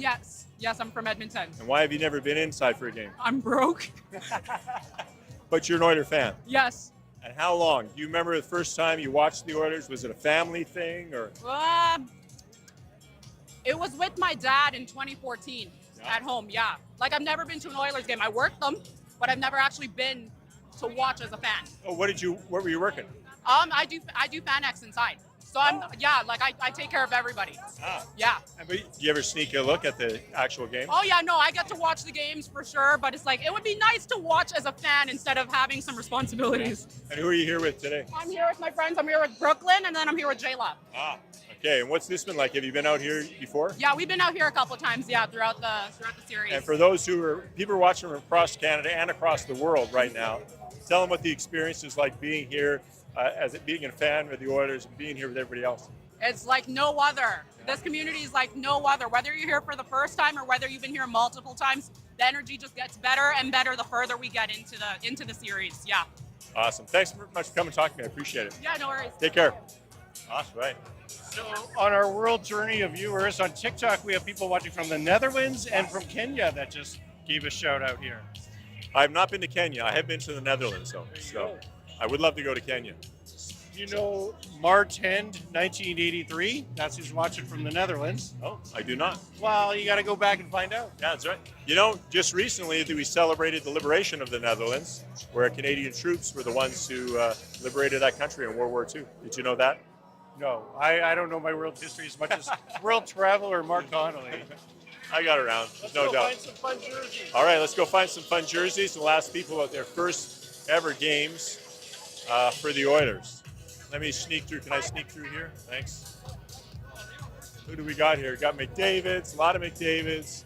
Yes, I'm from Edmonton. And why have you never been inside for a game? I'm broke. But you're an Oiler fan? Yes. And how long? Do you remember the first time you watched the Oilers? Was it a family thing or? It was with my dad in 2014 at home, yeah. Like, I've never been to an Oilers game. I worked them, but I've never actually been to watch as a fan. Oh, what were you working? I do fan X inside. So I take care of everybody. Yeah. But do you ever sneak a look at the actual game? Oh yeah, no, I get to watch the games for sure, but it's like, it would be nice to watch as a fan instead of having some responsibilities. And who are you here with today? I'm here with my friends. I'm here with Brooklyn, and then I'm here with J-Lab. Okay, and what's this been like? Have you been out here before? Yeah, we've been out here a couple of times, throughout the series. And for those people are watching from across Canada and across the world right now, tell them what the experience is like being here, being a fan with the Oilers and being here with everybody else. It's like no other. This community is like no other. Whether you're here for the first time or whether you've been here multiple times, the energy just gets better and better the further we get into the series. Yeah. Awesome. Thanks very much for coming and talking to me. I appreciate it. Yeah, no worries. Take care. Awesome. Right. So on our world journey of viewers on TikTok, we have people watching from the Netherlands and from Kenya that just gave a shout out here. I've not been to Kenya. I have been to the Netherlands, though. So I would love to go to Kenya. You know March 10th, 1983? That's who's watching from the Netherlands. Oh, I do not. Well, you got to go back and find out. Yeah, that's right. You know, just recently we celebrated the liberation of the Netherlands, where Canadian troops were the ones who liberated that country in World War II. Did you know that? No, I don't know my world history as much as world traveler Mark Connolly. I got around, no doubt. Find some fun jerseys. All right, let's go find some fun jerseys. The last people at their first ever games for the Oilers. Let me sneak through. Can I sneak through here? Thanks. Who do we got here? Got McDavid's, a lot of McDavid's.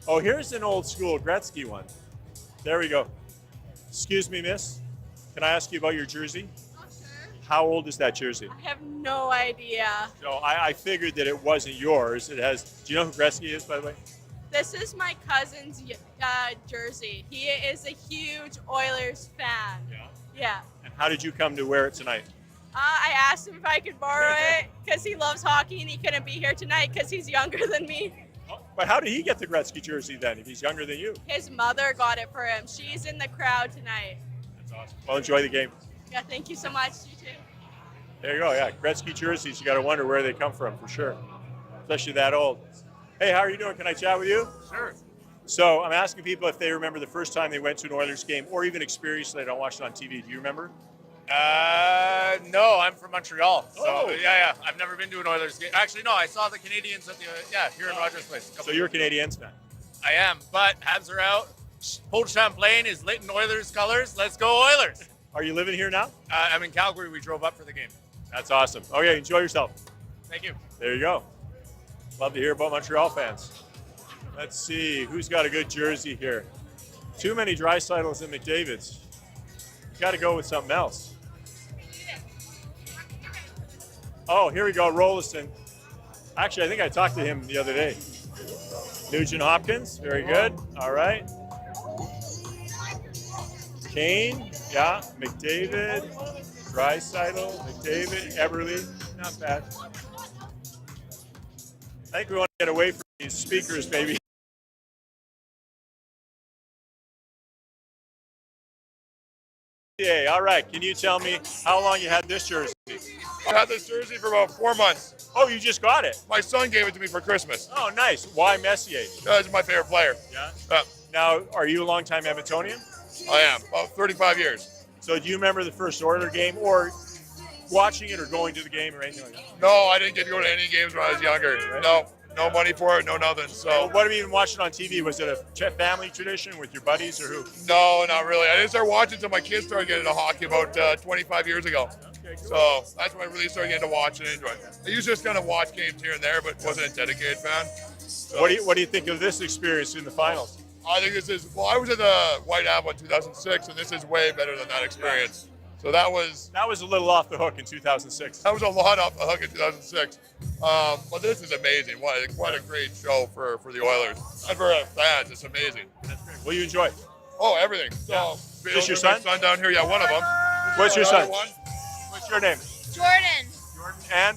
Oh, here's an old school Gretzky one. There we go. Excuse me, miss. Can I ask you about your jersey? How old is that jersey? I have no idea. So I figured that it wasn't yours. It has. Do you know who Gretzky is, by the way? This is my cousin's jersey. He is a huge Oilers fan. Yeah. And how did you come to wear it tonight? I asked him if I could borrow it because he loves hockey and he couldn't be here tonight because he's younger than me. But how did he get the Gretzky jersey then if he's younger than you? His mother got it for him. She's in the crowd tonight. That's awesome. Well, enjoy the game. Yeah, thank you so much. You too. There you go. Yeah, Gretzky jerseys. You got to wonder where they come from for sure, especially that old. Hey, how are you doing? Can I chat with you? Sure. So I'm asking people if they remember the first time they went to an Oilers game or even experienced it. They don't watch it on TV. Do you remember? No, I'm from Montreal. So Oh. yeah. I've never been to an Oilers game. Actually, no, I saw the Canadians at the here in Rogers Place. So you're a Canadiens fan. I am, but Habs are out. Old Champlain is lit in Oilers colors. Let's go Oilers! Are you living here now? I'm in Calgary. We drove up for the game. That's awesome. Okay, enjoy yourself. Thank you. There you go. Love to hear about Montreal fans. Let's see, who's got a good jersey here? Too many Draisaitl's and McDavids. Got to go with something else. Oh, here we go, Rolliston. Actually, I think I talked to him the other day. Nugent Hopkins, very good. All right. Kane, yeah. McDavid, Draisaitl, McDavid, Eberle. Not bad. I think we want to get away from these speakers, maybe. Yeah, all right. Can you tell me how long you had this jersey? I had this jersey for about 4 months. Oh, you just got it? My son gave it to me for Christmas. Oh, nice. Why Messier? He's my favorite player. Yeah? Now, are you a longtime Edmontonian? I am, about 35 years. So do you remember the first Oiler game or watching it or going to the game or anything like that? No, I didn't get to go to any games when I was younger. No money for it, no nothing. So Well, what have you been watching on TV? Was it a family tradition with your buddies or who? no, not really. I didn't start watching until my kids started getting into hockey about 25 years ago. Okay, cool. So that's when I really started getting to watch and enjoy it. I used to just kind of watch games here and there, but wasn't a dedicated fan. So, What do you think of this experience in the finals? I think this is, well, I was at the White Ave in 2006, and this is way better than that experience. So that was a little off the hook in 2006. That was a lot off the hook in 2006. But this is amazing. What a great show for the Oilers. And for fans, it's amazing. That's great. Will you enjoy it? Oh, everything. So, Is this your son? My son down here, yeah, one of them. What's your Another son? one. What's your name? Jordan. And?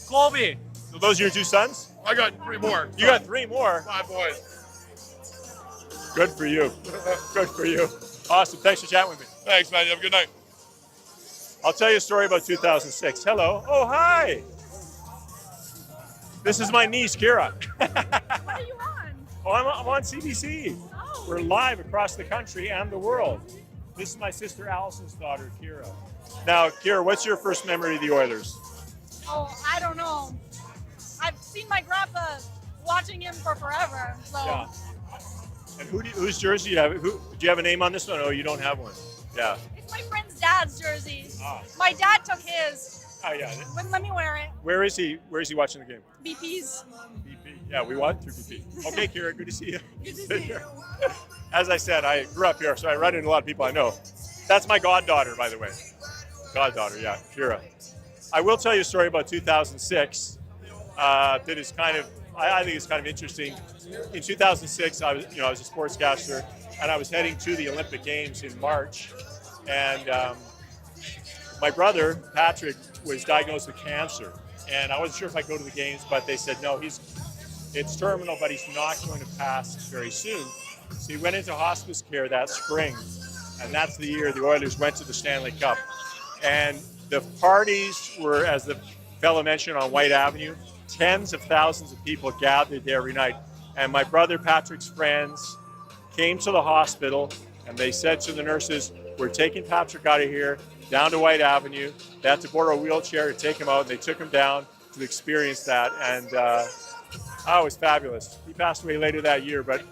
Colby. So those are your two sons? I got 3 more. You got 3 more? 5 boys. Good for you. Good for you. Awesome. Thanks for chatting with me. Thanks, man. You have a good night. I'll tell you a story about 2006. Hello. Oh, hi. This is my niece, Kira. What are you on? Oh, I'm on CBC. Oh. We're live across the country and the world. This is my sister Allison's daughter, Kira. Now, Kira, what's your first memory of the Oilers? Oh, I don't know. I've seen my grandpa watching him for forever. So Yeah. And whose jersey do you have? Do you have a name on this one? Oh, you don't have one. Yeah. it's my friend's dad's jersey. Ah. My dad took his. Oh, yeah. Wouldn't let me wear it. Where is he? Where is he watching the game? BP's. BP. Yeah, we watch through BP. Okay, Kira, good to see you. Good to see you. As I said, I grew up here, so I run into a lot of people I know. That's my goddaughter, by the way. Goddaughter, yeah, Kira. I will tell you a story about 2006 that is kind of, I think it's kind of interesting. In 2006, I was a sportscaster, and I was heading to the Olympic Games in March, and my brother Patrick was diagnosed with cancer, and I wasn't sure if I'd go to the games, but they said no, it's terminal, but he's not going to pass very soon. So he went into hospice care that spring, and that's the year the Oilers went to the Stanley Cup. And the parties were, as the fellow mentioned, on White Avenue. Tens of thousands of people gathered there every night. And my brother Patrick's friends came to the hospital, and they said to the nurses, we're taking Patrick out of here, down to White Avenue. They had to borrow a wheelchair to take him out, and they took him down to experience that. And it was fabulous. He passed away later that year, but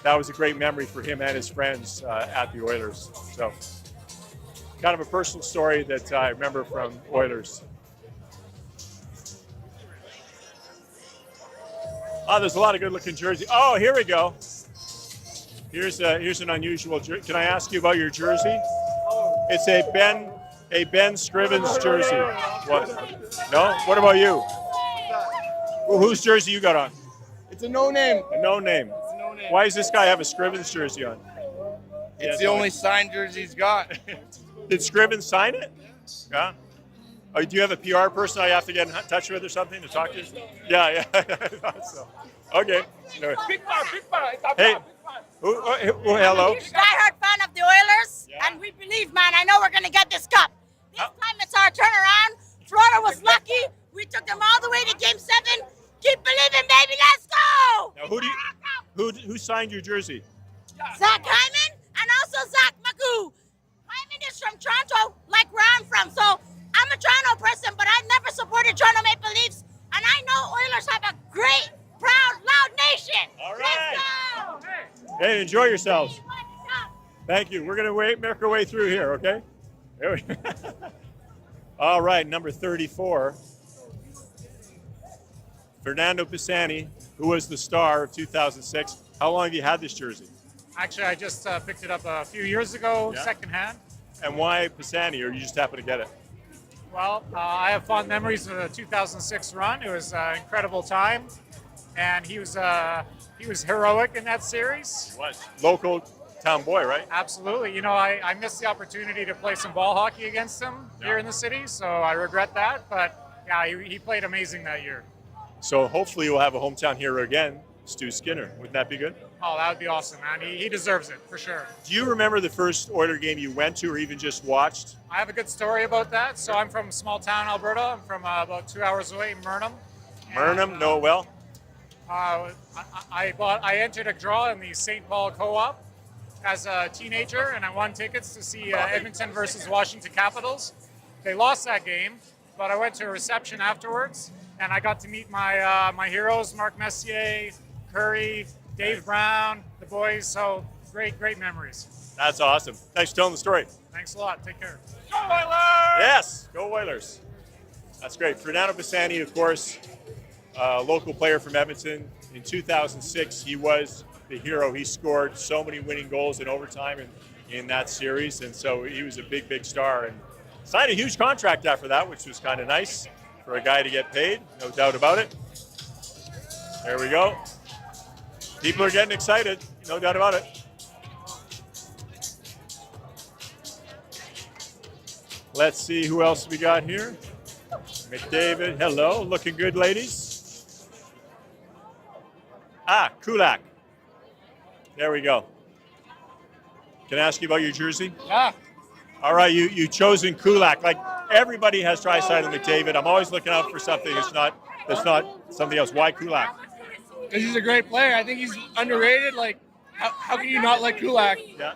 that was a great memory for him and his friends at the Oilers. So kind of a personal story that I remember from Oilers. Oh, there's a lot of good-looking jerseys. Oh, here we go. Here's an unusual jersey. Can I ask you about your jersey? It's a Ben Scrivens jersey. What? No? What about you? Well, whose jersey you got on? It's a no name. A no name. It's a no name. Why does this guy have a Scrivens jersey on? It's the only signed jersey he's got. Did Scrivens sign it? Yeah. Oh, do you have a PR person I have to get in touch with or something to talk to? Yeah. I thought so. Okay. Big bar. Hey. Hello. Diehard fan of the Oilers, and we believe, man. I know we're gonna get this cup. This time it's our turnaround. Florida was lucky. We took them all the way to Game 7. Keep believing, baby. Let's go. Now, who signed your jersey? Zach Hyman and also Zach Magoo. Hyman is from Toronto, like where I'm from. So I'm a Toronto person, but I've never supported Toronto Maple Leafs. And I know Oilers have a great, proud, loud nation. All right. Let's go. Hey, enjoy yourselves. Thank you. We're going to make our way through here, okay? All right, number 34. Fernando Pisani, who was the star of 2006. How long have you had this jersey? Actually, I just picked it up a few years ago, Yeah. secondhand. And why Pisani, or you just happen to get it? Well, I have fond memories of the 2006 run. It was an incredible time, and he was heroic in that series. He was. Local town boy, right? Absolutely. You know, I missed the opportunity to play some ball hockey against him here in the city, so I regret that. But yeah, he played amazing that year. So hopefully you'll have a hometown hero again, Stu Skinner. Wouldn't that be good? Oh, that would be awesome, man. He deserves it, for sure. Do you remember the first Oiler game you went to or even just watched? I have a good story about that. So I'm from small town Alberta. I'm from about 2 hours away, Murnum. Murnum, know it well? I entered a draw in the St. Paul Co-op as a teenager, and I won tickets to see Edmonton versus Washington Capitals. They lost that game, but I went to a reception afterwards, and I got to meet my heroes, Mark Messier, Curry, Dave Brown, the boys. So great memories. That's awesome. Thanks for telling the story. Thanks a lot. Take care. Go Oilers! Yes, go Oilers. That's great. Fernando Pisani, of course, local player from Edmonton. In 2006, he was the hero. He scored so many winning goals in overtime in that series, and so he was a big star. And signed a huge contract after that, which was kind of nice for a guy to get paid, no doubt about it. There we go. People are getting excited, no doubt about it. Let's see who else we got here. McDavid, hello, looking good, ladies. Kulak. There we go. Can I ask you about your jersey? Yeah. All right, you chosen Kulak. Like everybody has Draisaitl and McDavid. I'm always looking out for something that's not something else. Why Kulak? Because he's a great player. I think he's underrated. Like, how can you not like Kulak? Yeah.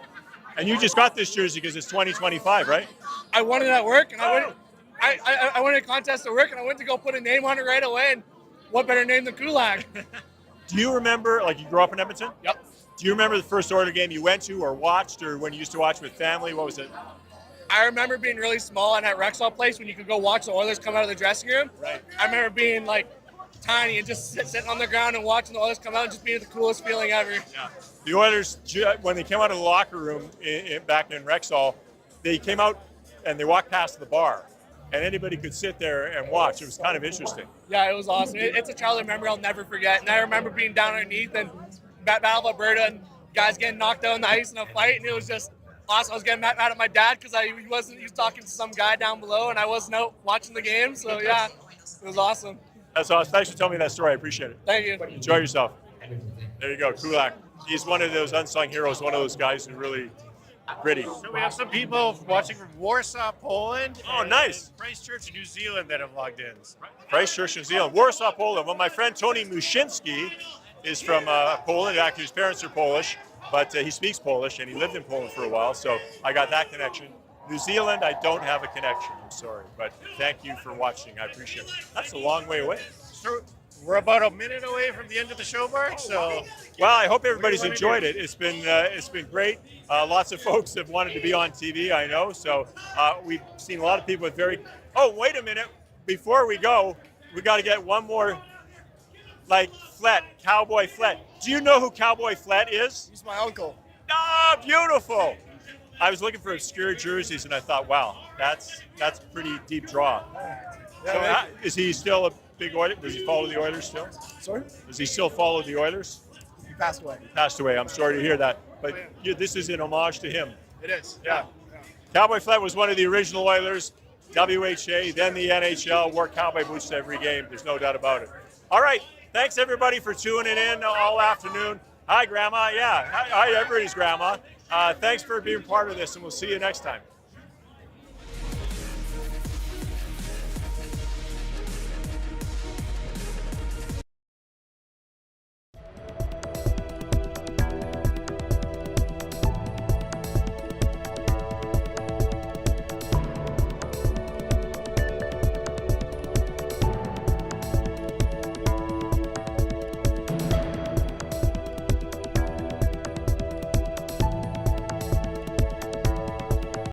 And you just got this jersey because it's 2025, right? I won it at work, and I won a contest at work, and I went to go put a name on it right away. And what better name than Kulak? Do you remember, like you grew up in Edmonton? Yep. Do you remember the first Oiler game you went to or watched, or when you used to watch with family? What was it? I remember being really small in that Rexall place when you could go watch the Oilers come out of the dressing room. Right. I remember being like tiny and just sitting on the ground and watching the Oilers come out and just being the coolest feeling ever. Yeah. The Oilers, when they came out of the locker room back in Rexall, they came out and they walked past the bar, and anybody could sit there and watch. It was kind of interesting. Yeah, it was awesome. It's a childhood memory I'll never forget. And I remember being down underneath and Battle of Alberta and guys getting knocked out on the ice in a fight, and it was just awesome. I was getting mad at my dad because he was talking to some guy down below, and I wasn't out watching the game. So yeah, it was awesome. That's awesome. Thanks for telling me that story. I appreciate it. Thank you. Enjoy yourself. There you go, Kulak. He's one of those unsung heroes, one of those guys who really gritty. So we have some people watching from Warsaw, Poland. Oh, nice. Christchurch, New Zealand that have logged in. Christchurch, New Zealand. Warsaw, Poland. Well, my friend Tony Mushinski is from Poland. Actually, his parents are Polish, but he speaks Polish, and he lived in Poland for a while, so I got that connection. New Zealand, I don't have a connection. I'm sorry, but thank you for watching. I appreciate it. That's a long way away. So we're about a minute away from the end of the show, Mark. So, well, I hope everybody's enjoyed it. It's been great. Lots of folks have wanted to be on TV, I know. So we've seen a lot of people with very. Oh, wait a minute! Before we go, we got to get one more. Like Flett, Cowboy Flett. Do you know who Cowboy Flett is? He's my uncle. Ah, beautiful. I was looking for obscure jerseys, and I thought, wow, that's pretty deep draw. So, is he still big Oilers? Does he follow the Oilers still? Sorry? Does he still follow the Oilers? He passed away. Passed away. I'm sorry to hear that. But this is in homage to him. It is. Yeah. Cowboy Flat was one of the original Oilers. WHA, then the NHL, wore cowboy boots to every game. There's no doubt about it. All right. Thanks, everybody, for tuning in all afternoon. Hi, Grandma. Yeah. Hi, everybody's Grandma. Thanks for being part of this, and we'll see you next time.